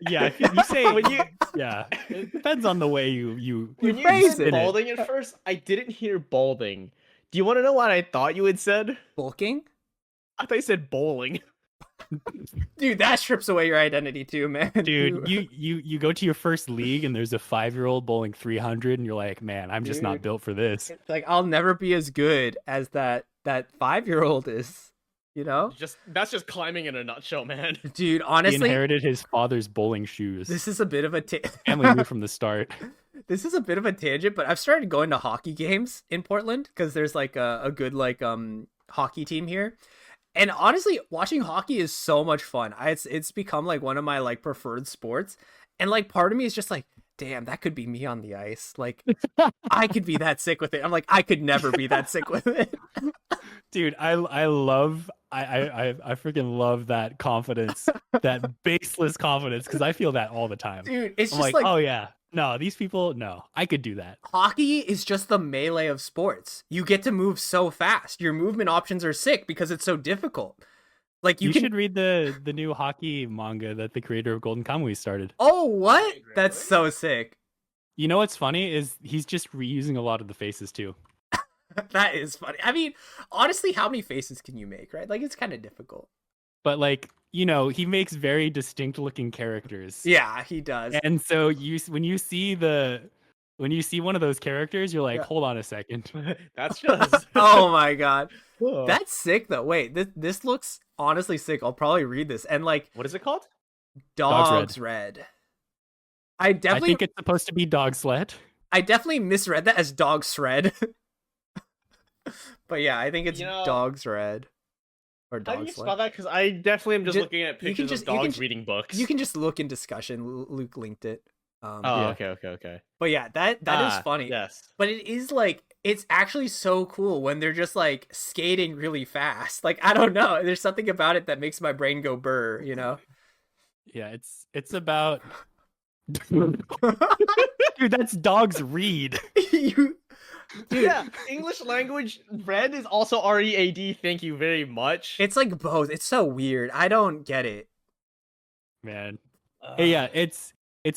Yeah, if you say When you yeah, it depends on the way you You when you phrase said it. balding at first, I didn't hear balding. Do you want to know what I thought you had said? Bulking? I thought you said bowling. Dude, that strips away your identity too, man. Dude, you go to your first league and there's a 5-year-old bowling 300 and you're like, man, I'm just not Dude. built for this. It's like I'll never be as good as that 5-year-old is, you know? That's just climbing in a nutshell, man. Dude, He honestly, inherited his father's bowling shoes. this is a bit of a Family knew from the start. this is a bit of a tangent, but I've started going to hockey games in Portland because there's like a good like hockey team here. And honestly, watching hockey is so much fun. It's become like one of my like preferred sports. And like part of me is just like, damn, that could be me on the ice. Like I could be that sick with it. I'm like, I could never be that sick with it. Dude, I freaking love that confidence, that baseless confidence, because I feel that all the time. Dude, it's I'm just like, like oh yeah, no, these people, no, I could do that. hockey is just the melee of sports. You get to move so fast. Your movement options are sick because it's so difficult. Like You you can. should read the new hockey manga that the creator of Golden Kamuy started. Oh, what? That's so sick. You know what's funny is he's just reusing a lot of the faces too. That is funny. I mean, honestly, how many faces can you make, right? Like, it's kind of difficult. But like, you know, he makes very distinct looking characters. Yeah, he does. And so when you see one of those characters, you're like, Yeah. hold on a second. That's just. Oh my god, Whoa. that's sick though. Wait, this looks honestly sick. I'll probably read this. And like, What is it called? Dogs Red. I I definitely, think it's supposed to be Dog Sled. I definitely misread that as Dog Shred. But yeah, I think it's You know, Dogs Red or How do Dog you Sled. spell that? Because I definitely am just Ju- looking at you can pictures just- of you can dogs ju- reading books. You can just look in discussion. Luke linked it. Oh, Yeah. okay. But yeah, that is funny. Yes. But it is like it's actually so cool when they're just like skating really fast. Like I don't know, there's something about it that makes my brain go burr, you know? Yeah, it's about dude, that's Dogs Read. You, dude, Yeah, English language red is also READ. Thank you very much. it's like both. It's so weird. I don't get it. Man. Hey, yeah, it's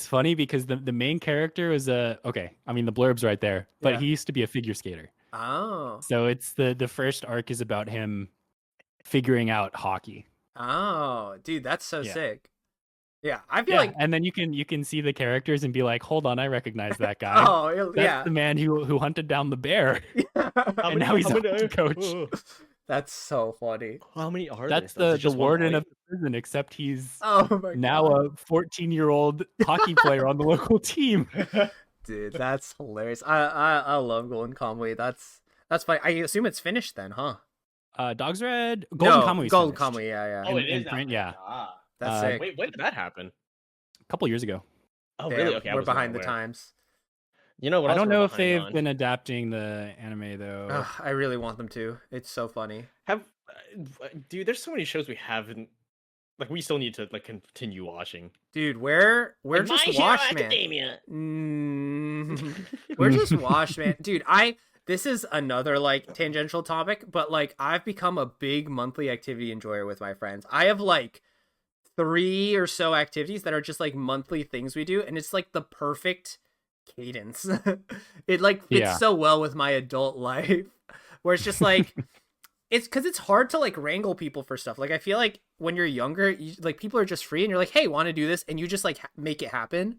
funny because the main character is okay, I mean the blurb's right there, but Yeah. he used to be a figure skater. Oh. So it's the first arc is about him figuring out hockey. Oh, dude, that's so Yeah. sick. Yeah, I feel Yeah, like and then you can see the characters and be like, hold on, I recognize that guy. oh, That's yeah. the man who hunted down the bear. And now he's a hockey coach. That's so funny. How many are That's there? the warden of the prison, except he's Oh my now god. a 14-year-old hockey player on the local team. Dude, that's hilarious. I love Golden Kamuy. That's funny. I assume it's finished then, huh? Dogs Red, Golden Kamuy. Golden Kamuy, yeah. Oh, In- it in is print, now. yeah. Ah. That's uh, sick. Wait, when did that happen? A couple years ago. Oh, Damn, really? Okay, I we're was not behind the aware. times. You know what? I else don't we're know if behind they've on? been adapting the anime though. Ugh, I really want them to. It's so funny. Dude, there's so many shows we haven't. Like, we still need to like continue watching. Dude, we're Like, just My Hero Watchmen. Academia. We're just Watchmen. Dude, this is another like tangential topic, but like I've become a big monthly activity enjoyer with my friends. I have like 3 or so activities that are just like monthly things we do, and it's like the perfect cadence. It like fits Yeah. so well with my adult life, where it's just like it's because it's hard to like wrangle people for stuff. Like I feel like when you're younger, like people are just free, and you're like, "Hey, want to do this?" and you just like make it happen.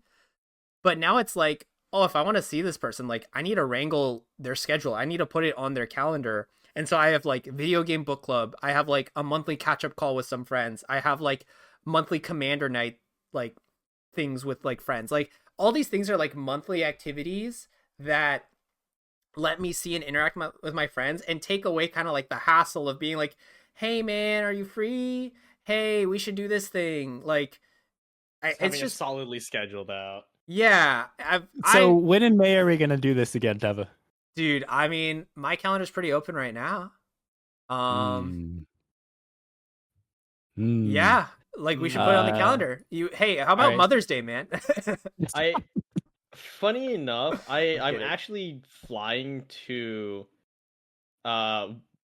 But now it's like, oh, if I want to see this person, like I need to wrangle their schedule. I need to put it on their calendar. And so I have like video game book club. I have like a monthly catch up call with some friends. I have like monthly commander night, like things with like friends. Like all these things are like monthly activities that let me see and interact with my friends and take away kind of like the hassle of being like, hey man, are you free? Hey, we should do this thing. Like, it's just solidly scheduled out. yeah. So when in May are we gonna do this again, Teva? Dude, I mean, my calendar's pretty open right now. Yeah, like we should put it on the calendar. Hey, how about right. Mother's Day, man? Funny enough, I'm kidding. actually flying to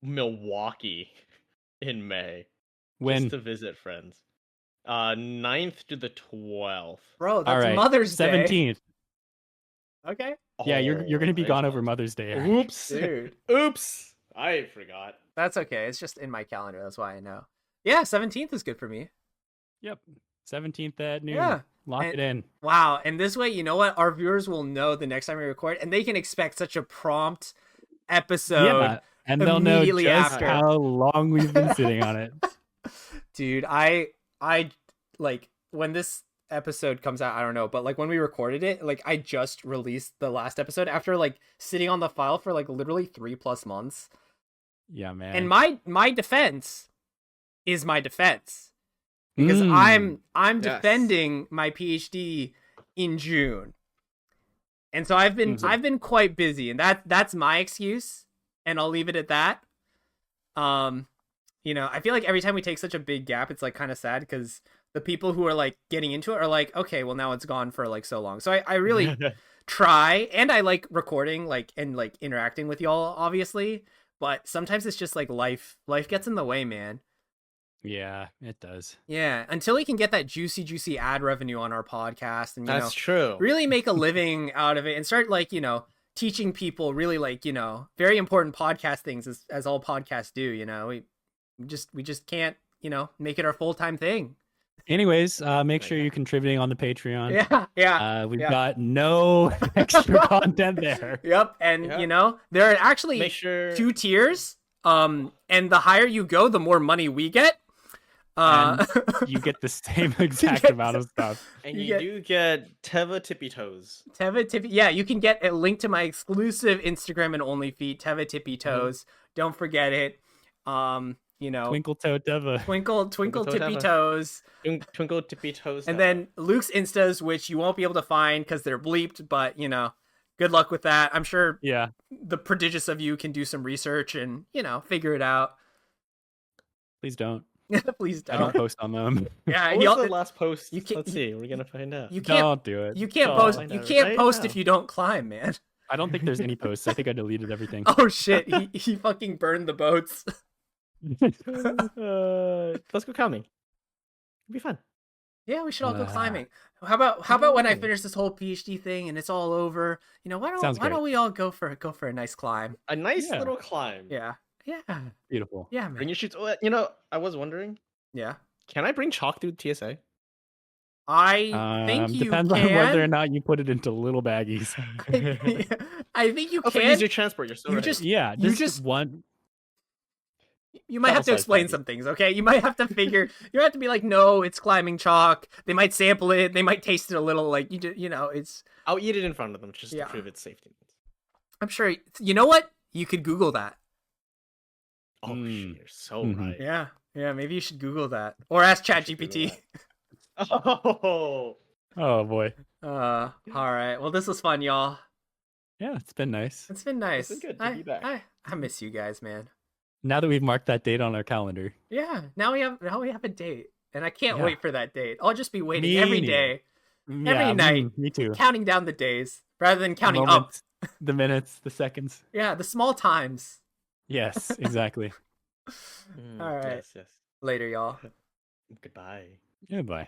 Milwaukee in May When? just to visit friends. 9th to the 12th. Bro, All that's right, Mother's Day. 17th. Okay, Yeah, you're gonna be Oh, gone nice. over Mother's Day. Eric. Oops. dude, Oops. I forgot. that's okay. It's just in my calendar. That's why I know. Yeah, 17th is good for me. Yep. 17th at noon. Yeah. Lock And- it in. Wow. And this way, you know what? Our viewers will know the next time we record, and they can expect such a prompt episode. Yeah. And they'll know immediately just after. how long we've been sitting on it. Dude, I like when this episode comes out, I don't know, but like when we recorded it, like I just released the last episode after like sitting on the file for like literally 3+ months. Yeah, man. And my defense is my defense. Because Mm. I'm Yes. defending my PhD in June. And so I've been Mhm. quite busy, and that's my excuse, and I'll leave it at that. You know, I feel like every time we take such a big gap, it's like kind of sad because the people who are like getting into it are like, okay, well now it's gone for like so long. So I really try, and I like recording like and like interacting with y'all, obviously. But sometimes it's just like life gets in the way, man. Yeah, it does. Yeah, until we can get that juicy ad revenue on our podcast, and you know, That's true. really make a living out of it, and start like, you know, teaching people really like, you know, very important podcast things as all podcasts do. You know, we just can't, you know, make it our full-time thing. Anyways, make sure you're contributing on the Patreon. Yeah. We've yeah. got no extra content there. Yep, and Yeah. you know, there are actually Make sure 2 tiers. And the higher you go, the more money we get. You get the same exact get amount of stuff. and you you get- do get Teva Tippy Toes. Teva Tippy, yeah, you can get a link to my exclusive Instagram and only feed, Teva Tippy Toes. Don't forget it. You know, Twinkle Toe Deva. twinkle Twinkle Toe tippy Teva. toes, Twinkle Tippy Toes. and Teva. then Luke's Instas, which you won't be able to find because they're bleeped. But you know, good luck with that. I'm sure Yeah. the prodigious of you can do some research and, you know, figure it out. Please don't. Please I don't don't. post on them. Yeah, What y'all, was the last post? you can't- Let's see. We're gonna find out. you can't Don't do it. you can't Don't. post I you know, can't right? post No. if you don't climb, man. I don't think there's any posts. I think I deleted everything. Oh shit, he fucking burned the boats. Let's go climbing. It'll be fun. Yeah, we should all go Uh, climbing. How about when I Ooh. finish this whole PhD thing and it's all over? You know, why Sounds don't great. we all go for a nice climb? A nice Yeah. little climb. Yeah. Yeah. Beautiful. Yeah, Bring man. your shoes. Oh, you know, I was wondering, Yeah. can I bring chalk through TSA? I think you Depends can. on whether or not you put it into little baggies. I think you Oh, for can. easier transport. You're so You right. just- Yeah, You just one. You might have to Travel size explain baggie. some things, okay? You might have to figure. You have to be like, no, it's climbing chalk. They might sample it. They might taste it a little. Like you know, it's. I'll eat it in front of them just Yeah. to prove its safety. I'm sure. You know what? You could Google that. Oh, Mm. shit, you're so Mhm. right. Yeah. Yeah. Maybe you should Google that or ask ChatGPT. Oh, Oh boy. All right. Well, this was fun, y'all. Yeah, it's been nice. It's been nice. been good to be back. I miss you guys, man. Now that we've marked that date on our calendar. Yeah. Now we have a date, and I can't Yeah. wait for that date. I'll just be waiting Me every neither. day, Yeah, night. Me too. counting down the days rather than counting up. Moments, the minutes, the seconds. Yeah, the small times. Yes, exactly. All right. Yes, yes. Later, y'all. Goodbye. Goodbye.